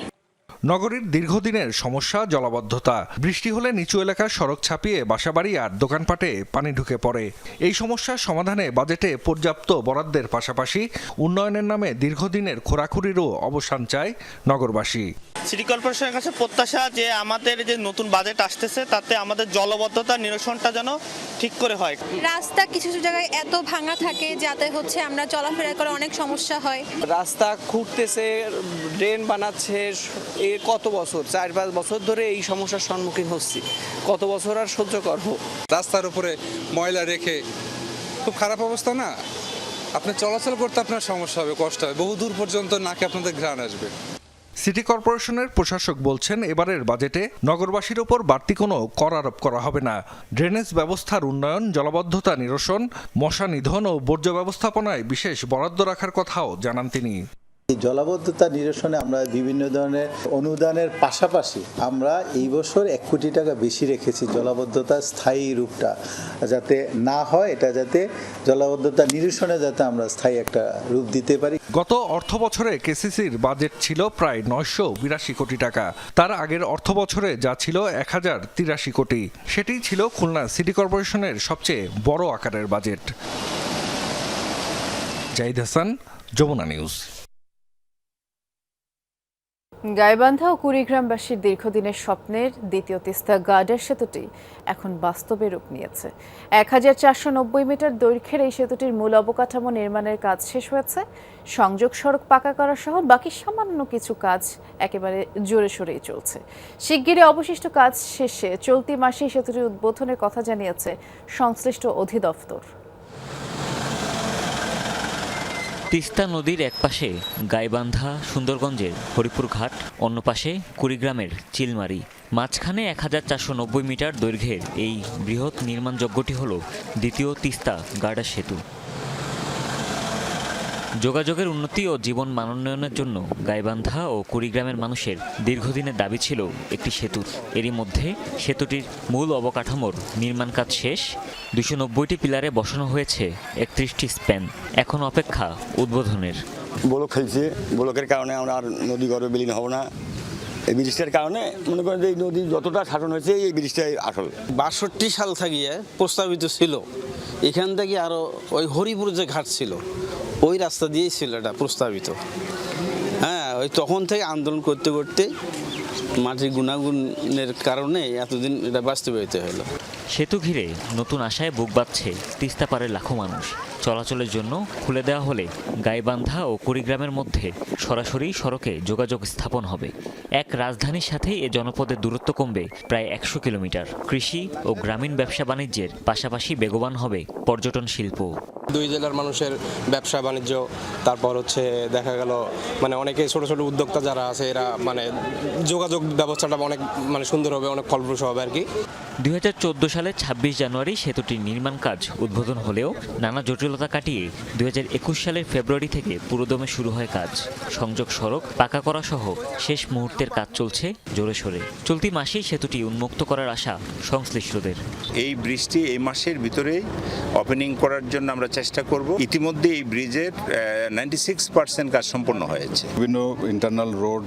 নগরীর দীর্ঘদিনের সমস্যা জলাবদ্ধতা। বৃষ্টি হলে নিচু এলাকার সড়ক ছাপিয়ে বাসাবাড়ি আর দোকানপাটে পানি ঢুকে পড়ে। এই সমস্যার সমাধানে বাজেটে পর্যাপ্ত বরাদ্দের পাশাপাশি উন্নয়নের নামে দীর্ঘদিনের খোরাখুরিরও অবসান চায় নগরবাসী। সিটি কর্পোরেশনের কাছে প্রত্যাশা যে আমাদের যে নতুন বাজেট আসতেছে তাতে আমাদের জলাবদ্ধতা নিরসনটা যেন ঠিক করে হয়। রাস্তা কিছু কিছু জায়গায় এত ভাঙা থাকে যাতে হচ্ছে আমরা চলাফেরা করে অনেক সমস্যা হয়। রাস্তা খুঁড়তেছে, ড্রেন বানাচ্ছে, কত বছর 4-5 বছর ধরে এই সমস্যার সম্মুখীন হচ্ছি, কত বছর আর সহ্য করব। রাস্তার উপরে ময়লা রেখে খুব খারাপ অবস্থা না, আপনি চলাচল করতে আপনার সমস্যা হবে, কষ্ট হবে, বহু দূর পর্যন্ত নাকে আপনাদের ঘ্রাণ আসবে। সিটি কর্পোরেশনের প্রশাসক বলছেন এবারের বাজেটে নগরবাসীর ওপর বাড়তি কোনো কর আরোপ করা হবে না। ড্রেনেজ ব্যবস্থার উন্নয়ন, জলাবদ্ধতা নিরসন, মশা নিধন ও বর্জ্য ব্যবস্থাপনায় বিশেষ বরাদ্দ রাখার কথাও জানান তিনি। জলাবদ্ধতা নিরসনে আমরা বিভিন্ন ধরনের অনুদানের পাশাপাশি আমরা এই বছর 1 কোটি টাকা বেশি রেখেছি জলাবদ্ধতার স্থায়ী রূপটা যাতে না হয়, এটা যাতে জলাবদ্ধতা নিরসনে যাতে আমরা স্থায়ী একটা রূপ দিতে পারি। গত অর্থ বছরে কেসিসির বাজেট ছিল প্রায় 982 কোটি টাকা। তার আগের অর্থ বছরে যা ছিল 1083 কোটি। সেটিই ছিল খুলনা সিটি কর্পোরেশনের সবচেয়ে বড় আকারের বাজেট। জাহিদ হাসান, যমুনা নিউজ। গাইবান্ধা ও কুড়িগ্রামবাসীর দীর্ঘদিনের স্বপ্নের দ্বিতীয় তিস্তা গার্ডার সেতুটি এখন বাস্তবে রূপ নিয়েছে। 1490 মিটার দৈর্ঘ্যের এই সেতুটির মূল অবকাঠামো নির্মাণের কাজ শেষ হয়েছে। সংযোগ সড়ক পাকা করা সহ বাকি সামান্য কিছু কাজ একেবারে জোরে সোরেই চলছে। শিগগিরই অবশিষ্ট কাজ শেষে চলতি মাসেই সেতুটি উদ্বোধনের কথা জানিয়েছে সংশ্লিষ্ট অধিদপ্তর। তিস্তা নদীর একপাশে গাইবান্ধা সুন্দরগঞ্জের হরিপুর ঘাট, অন্য পাশে কুড়িগ্রামের চিলমারি, মাঝখানে 1490 মিটার দৈর্ঘ্যের এই বৃহৎ নির্মাণযজ্ঞটি হল দ্বিতীয় তিস্তা গার্ডার সেতু। যোগাযোগের উন্নতি ও জীবন মানোন্নয়নের জন্য গাইবান্ধা ও কুড়িগ্রামের মানুষের দীর্ঘদিনের দাবি ছিল একটি সেতু। এরই মধ্যে সেতুটির মূল অবকাঠামোর নির্মাণ কাজ শেষ। 290টি পিলারে বসানো হয়েছে 31টি স্প্যান। এখন অপেক্ষা উদ্বোধনের। ব্লক খেলছে, ব্লকের কারণে আমরা আর নদী গর্ভে বিলীন হব না। এই ব্রিজটার কারণে মনে করেন যে এই নদী যতটা শাসন হয়েছে এই ব্রিজটাই আসল। 62 সাল থেকে প্রস্তাবিত ছিল, এখান থেকে আরো ওই হরিপুর যে ঘাট ছিল ওই রাস্তা দিয়েই ছিল এটা প্রস্তাবিত। হ্যাঁ, ওই তখন থেকে আন্দোলন করতে করতে মাটির গুণাগুণের কারণে এতদিন এটা বাস্তবায়িত হলো। সেতু ঘিরে নতুন আশায় বুক বাঁধছে তিস্তা পাড়ের লাখো মানুষ। চলাচলের জন্য খুলে দেওয়া হলে গাইবান্ধা ও কুড়িগ্রামের মধ্যে সরাসরি সড়কে যোগাযোগ স্থাপন হবে। এক রাজধানীর সাথে এ জনপদের দূরত্ব কমবে প্রায় 100 কিলোমিটার। কৃষি ও গ্রামীণ ব্যবসা বাণিজ্যের পাশাপাশি বেগবান হবে পর্যটন শিল্প। 2 জেলার মানুষের ব্যবসা বাণিজ্য, তারপর হচ্ছে দেখা গেল মানে অনেকে ছোট ছোট উদ্যোক্তা যারা আছে এরা মানে যোগাযোগ ব্যবস্থাটা অনেক মানে সুন্দর হবে, অনেক ফলপ্রসূ হবে আর কি। 2014 সালে 26 জানুয়ারি সেতুটির নির্মাণ কাজ উদ্বোধন হলেও নানা জটিলতা কাটিয়ে 2021 সালের ফেব্রুয়ারি থেকে পুরোদমে শুরু হয় কাজ। সংযোগ সড়ক পাকা করা সহ শেষ মুহূর্তের কাজ চলছে জোরে সোরে। চলতি মাসেই সেতুটি উন্মুক্ত করার আশা সংশ্লিষ্টদের। এই ব্রিজটি এই মাসের ভিতরেই ওপেনিং করার জন্য আমরা চেষ্টা করব। ইতিমধ্যে এই ব্রিজের 96% কাজ সম্পন্ন হয়েছে। বিভিন্ন ইন্টারনাল রোড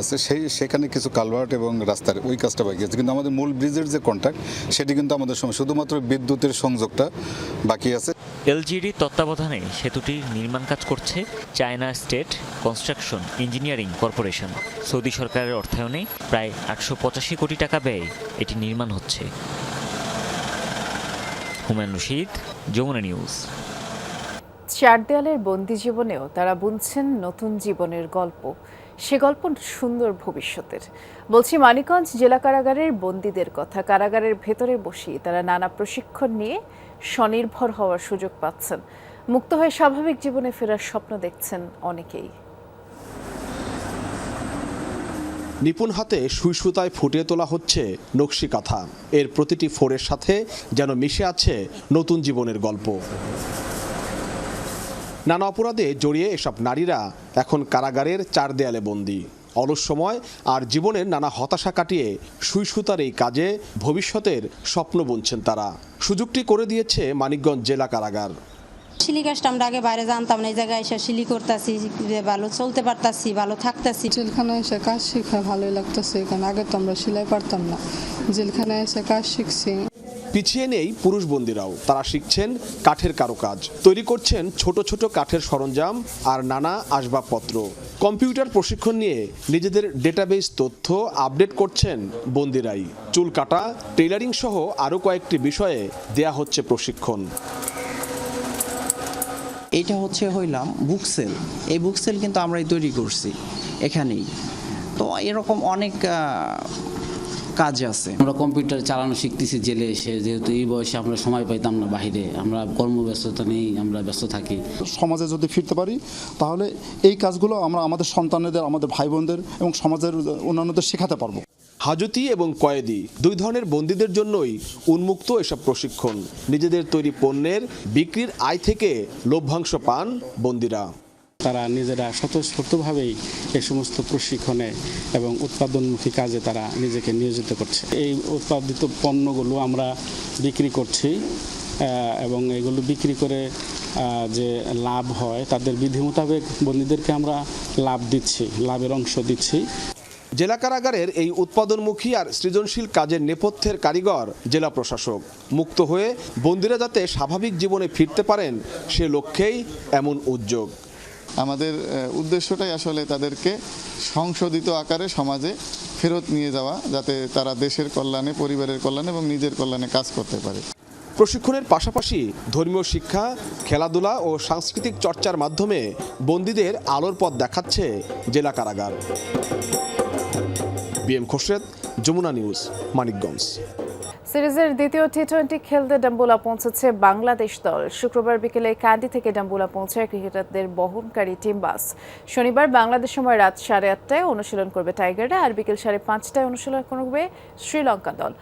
আছে, সেখানে কিছু কালভার্ট এবং রাস্তার ওই কাজটা বাকি আছে, কিন্তু আমাদের মূল ব্রিজের যে কন্ট্রাক্ট সেটি কিন্তু আমাদের সময় শুধুমাত্র বিদ্যুতের সংযোগটা বাকি আছে। এলজিডি তত্ত্বাবধানে সেতুটির নির্মাণ কাজ করছে China state construction engineering corporation. Saudi সরকারের অর্থায়নে প্রায় 885 কোটি টাকা ব্যয়ে এটি নির্মাণ হচ্ছে। হুমায়ুন রশিদ, যমুনা নিউজ। 4 দেয়ালের বন্দি জীবনেও তারা বুনছেন নতুন জীবনের গল্প। সে গল্প সুন্দর ভবিষ্যতের। বলছি মানিকগঞ্জ জেলা কারাগারের বন্দীদের কথা। কারাগারের ভেতরে বসেই তারা নানা প্রশিক্ষণ নিয়ে স্বনির্ভর হওয়ার সুযোগ পাচ্ছেন। মুক্ত হয়ে স্বাভাবিক জীবনে ফেরার স্বপ্ন দেখছেন অনেকেই। নিপুণ হাতে সুই সুতায় ফুটিয়ে তোলা হচ্ছে নকশি কাঁথা। এর প্রতিটি ফোড়ের সাথে যেন মিশে আছে নতুন জীবনের গল্প। নানা অপরাধে জড়িয়ে এসব নারীরা এখন কারাগারের 4 দেয়ালে বন্দী। অলস সময় আর জীবনের নানা হতাশা কাটিয়ে সুই সুতার এই কাজে ভবিষ্যতের স্বপ্ন বুনছেন তারা। সুযোগটি করে দিয়েছে মানিকগঞ্জ জেলা কারাগার। শিলি কাজটা আমরা আগে বাইরে জানতাম না, এই জায়গায় এসে শিলি করতেছি, ভালো চলতে পারতাছি, ভালো থাকতেছি। জেলখানায় এসে কাজ শিখা ভালোই লাগতেছে এখানে। আগে তো আমরা সেলাই পারতাম না, জেলখানায় এসে কাজ শিখছি। পিছিয়ে নেই পুরুষ বন্দীরাও, তারা শিখছেন কাঠের কারুকাজ, তৈরি করছেন ছোট ছোট কাঠের সরঞ্জাম আর নানা আসবাবপত্র। কম্পিউটার প্রশিক্ষণ নিয়ে নিজেদের ডেটাবেস তথ্য আপডেট করছেন বন্দীরাই। চুল কাটা, টেইলারিং সহ আরও কয়েকটি বিষয়ে দেয়া হচ্ছে প্রশিক্ষণ। এটা হইলাম বুকসেল। এই বুকসেল কিন্তু আমরাই তৈরি করছি এখানেই। তো এরকম অনেক কাজ আছে। আমরা কম্পিউটার চালানো শিখতেছি জেলে এসে, যেহেতু এই বয়সে আমরা সময় পাইতাম না বাহিরে, আমরা কর্মব্যস্ততা নেই, আমরা ব্যস্ত থাকি। সমাজে যদি ফিরতে পারি তাহলে এই কাজগুলো আমরা আমাদের সন্তানদের, আমাদের ভাই বোনদের এবং সমাজের অন্যান্যদের শেখাতে পারবো। হাজতি এবং কয়েদি দুই ধরনের বন্দীদের জন্যই উন্মুক্ত এসব প্রশিক্ষণ। নিজেদের তৈরি পণ্যের বিক্রির আয় থেকে লভ্যাংশ পান বন্দীরা। তারা নিজেরা স্বতঃস্ফূর্তভাবেই এই সমস্ত প্রশিক্ষণে এবং উৎপাদনমুখী কাজে তারা নিজেকে নিয়োজিত করছে। এই উৎপাদিত পণ্যগুলো আমরা বিক্রি করছি এবং এগুলো বিক্রি করে যে লাভ হয় তাদের বিধি মোতাবেক বন্দীদেরকে আমরা লাভ দিচ্ছি, লাভের অংশ দিচ্ছি। জেলা কারাগারের এই উৎপাদনমুখী আর সৃজনশীল কাজের নেপথ্যের কারিগর জেলা প্রশাসক। মুক্ত হয়ে বন্দীরা যাতে স্বাভাবিক জীবনে ফিরতে পারেন সে লক্ষ্যেই এমন উদ্যোগ। আমাদের উদ্দেশ্যটাই আসলে তাদেরকে সংশোধিত আকারে সমাজে ফেরত নিয়ে যাওয়া, যাতে তারা দেশের কল্যাণে, পরিবারের কল্যাণে এবং নিজের কল্যাণে কাজ করতে পারে। প্রশিক্ষণের পাশাপাশি ধর্মীয় শিক্ষা, খেলাধুলা ও সাংস্কৃতিক চর্চার মাধ্যমে বন্দীদের আলোর পথ দেখাচ্ছে জেলা কারাগার। B M Khorshed, Jamuna news, Manikganj. সিরিজের দ্বিতীয় টি-20 খেলতে ডাম্বুলা পৌঁছেছে বাংলাদেশ দল। শুক্রবার বিকেলে ক্যান্ডি থেকে ডাম্বুলা পৌঁছায় ক্রিকেটারদের বহনকারী টিম বাস। শনিবার বাংলাদেশ সময় রাত 8:30টায় অনুশীলন করবে টাইগাররা, আর বিকেল 5:30টায় অনুশীলন করবে শ্রীলঙ্কা দল।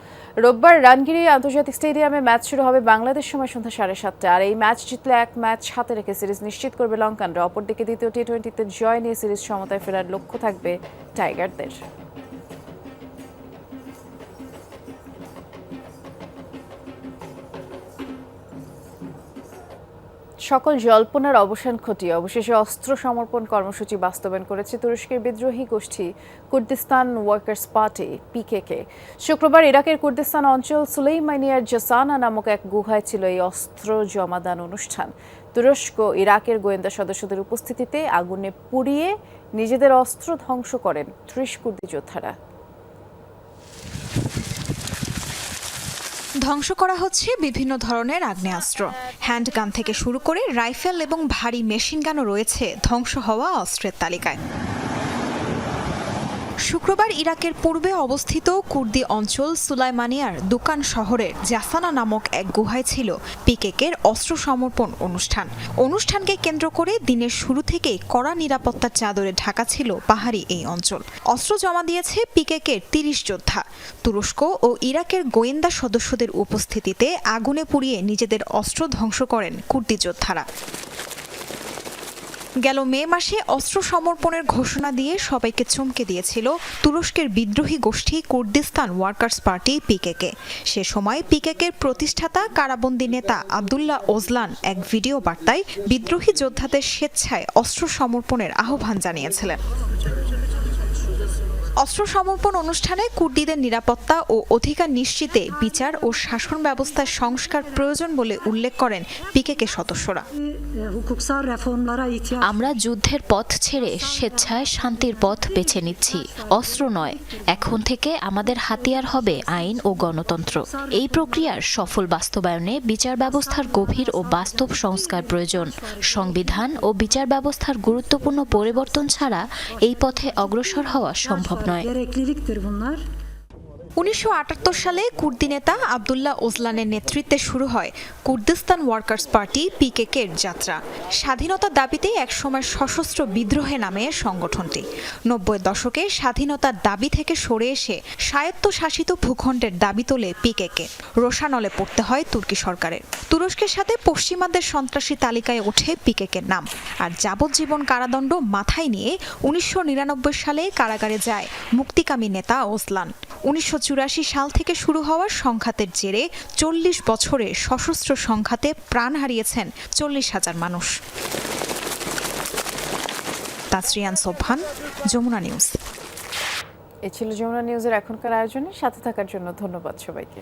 রোববার রানগিরি আন্তর্জাতিক স্টেডিয়ামে ম্যাচ শুরু হবে বাংলাদেশ সময় সন্ধ্যা 7:30টায়। আর এই ম্যাচ জিতলে এক ম্যাচ হাতে রেখে সিরিজ নিশ্চিত করবে লঙ্কানরা। অপরদিকে দ্বিতীয় টি-20তে জয় নিয়ে সিরিজ সমতায় ফেরার লক্ষ্য থাকবে টাইগারদের। সকল জল্পনার অবসান ঘটিয়ে অবশেষে অস্ত্র সমর্পণ কর্মসূচি বাস্তবায়ন করেছে তুরস্কের বিদ্রোহী গোষ্ঠী কুর্দিস্তান ওয়ার্কার্স পার্টি পিকেকে। শুক্রবার ইরাকের কুর্দিস্তান অঞ্চল সুলেইমানিয়ার জাসানা নামক এক গুহায় ছিল এই অস্ত্র জমাদান অনুষ্ঠান। তুরস্ক ইরাকের গোয়েন্দা সদস্যদের উপস্থিতিতে আগুনে পুড়িয়ে নিজেদের অস্ত্র ধ্বংস করেন 30 কুর্দি যোদ্ধারা। ধ্বংস করা হচ্ছে বিভিন্ন ধরনের আগ্নেয়াস্ত্র, হ্যান্ডগান থেকে শুরু করে রাইফেল এবং ভারী মেশিনগানও রয়েছে ধ্বংস হওয়া অস্ত্রের তালিকায়। শুক্রবার ইরাকের পূর্বে অবস্থিত কুর্দি অঞ্চল সুলাইমানিয়ার দুকান শহরের জাসানা নামক এক গুহায় ছিল পিকেকের অস্ত্র সমর্পণ অনুষ্ঠানকে কেন্দ্র করে দিনের শুরু থেকেই কড়া নিরাপত্তার চাদরে ঢাকা ছিল পাহাড়ি এই অঞ্চল। অস্ত্র জমা দিয়েছে পিকেকের 30 যোদ্ধা। তুরস্ক ও ইরাকের গোয়েন্দা সদস্যদের উপস্থিতিতে আগুনে পুড়িয়ে নিজেদের অস্ত্র ধ্বংস করেন কুর্দি যোদ্ধারা। গেল মে মাসে অস্ত্র সমর্পণের ঘোষণা দিয়ে সবাইকে চমকে দিয়েছিল তুরস্কের বিদ্রোহী গোষ্ঠী কুর্দিস্তান ওয়ার্কার্স পার্টি পিকেকে। সে সময় পিকেকের প্রতিষ্ঠাতা কারাবন্দী নেতা আব্দুল্লাহ ওজলান এক ভিডিও বার্তায় বিদ্রোহী যোদ্ধাদের স্বেচ্ছায় অস্ত্র সমর্পণের আহ্বান জানিয়েছিলেন। অস্ত্র সমর্পণ অনুষ্ঠানে কুর্দিদের নিরাপত্তা ও অধিকার নিশ্চিতে বিচার ও শাসন ব্যবস্থার সংস্কার প্রয়োজন বলে উল্লেখ করেন পিকেকে সদস্যরা। আমরা যুদ্ধের পথ ছেড়ে স্বেচ্ছায় শান্তির পথ বেছে নিচ্ছি। অস্ত্র নয়, এখন থেকে আমাদের হাতিয়ার হবে আইন ও গণতন্ত্র। এই প্রক্রিয়ার সফল বাস্তবায়নে বিচার ব্যবস্থার গভীর ও বাস্তব সংস্কার প্রয়োজন। সংবিধান ও বিচার ব্যবস্থার গুরুত্বপূর্ণ পরিবর্তন ছাড়া এই পথে অগ্রসর হওয়া সম্ভব নয়। 1978 সালে কুর্দি নেতা আব্দুল্লাহ ওজলানের নেতৃত্বে শুরু হয় কুর্দিস্তান ওয়ার্কার্স পার্টি পিকেকের যাত্রা। স্বাধীনতার দাবিতে একসময় সশস্ত্র বিদ্রোহে নামে সংগঠনটি। 90-এর দশকে স্বাধীনতার দাবি থেকে সরে এসে স্বায়ত্তশাসিত ভূখণ্ডের দাবি তোলে পিকেকে। রোষানলে পড়তে হয় তুর্কি সরকারের। তুরস্কের সাথে পশ্চিমাদের সন্ত্রাসী তালিকায় ওঠে পিকেকের নাম। আর যাবজ্জীবন কারাদণ্ড মাথায় নিয়ে 1999 সালে কারাগারে যায় মুক্তিকামী নেতা ওজলান। সাল থেকে শুরু হওয়া সংঘাতের জেরে 40 বছরে সশস্ত্র সংঘাতে প্রাণ হারিয়েছেন 40,000 মানুষ। তাসরিয়ান সোবহান, যমুনা নিউজ। এ ছিল যমুনা নিউজের এখনকার আয়োজনে সাথে থাকার জন্য ধন্যবাদ সবাইকে।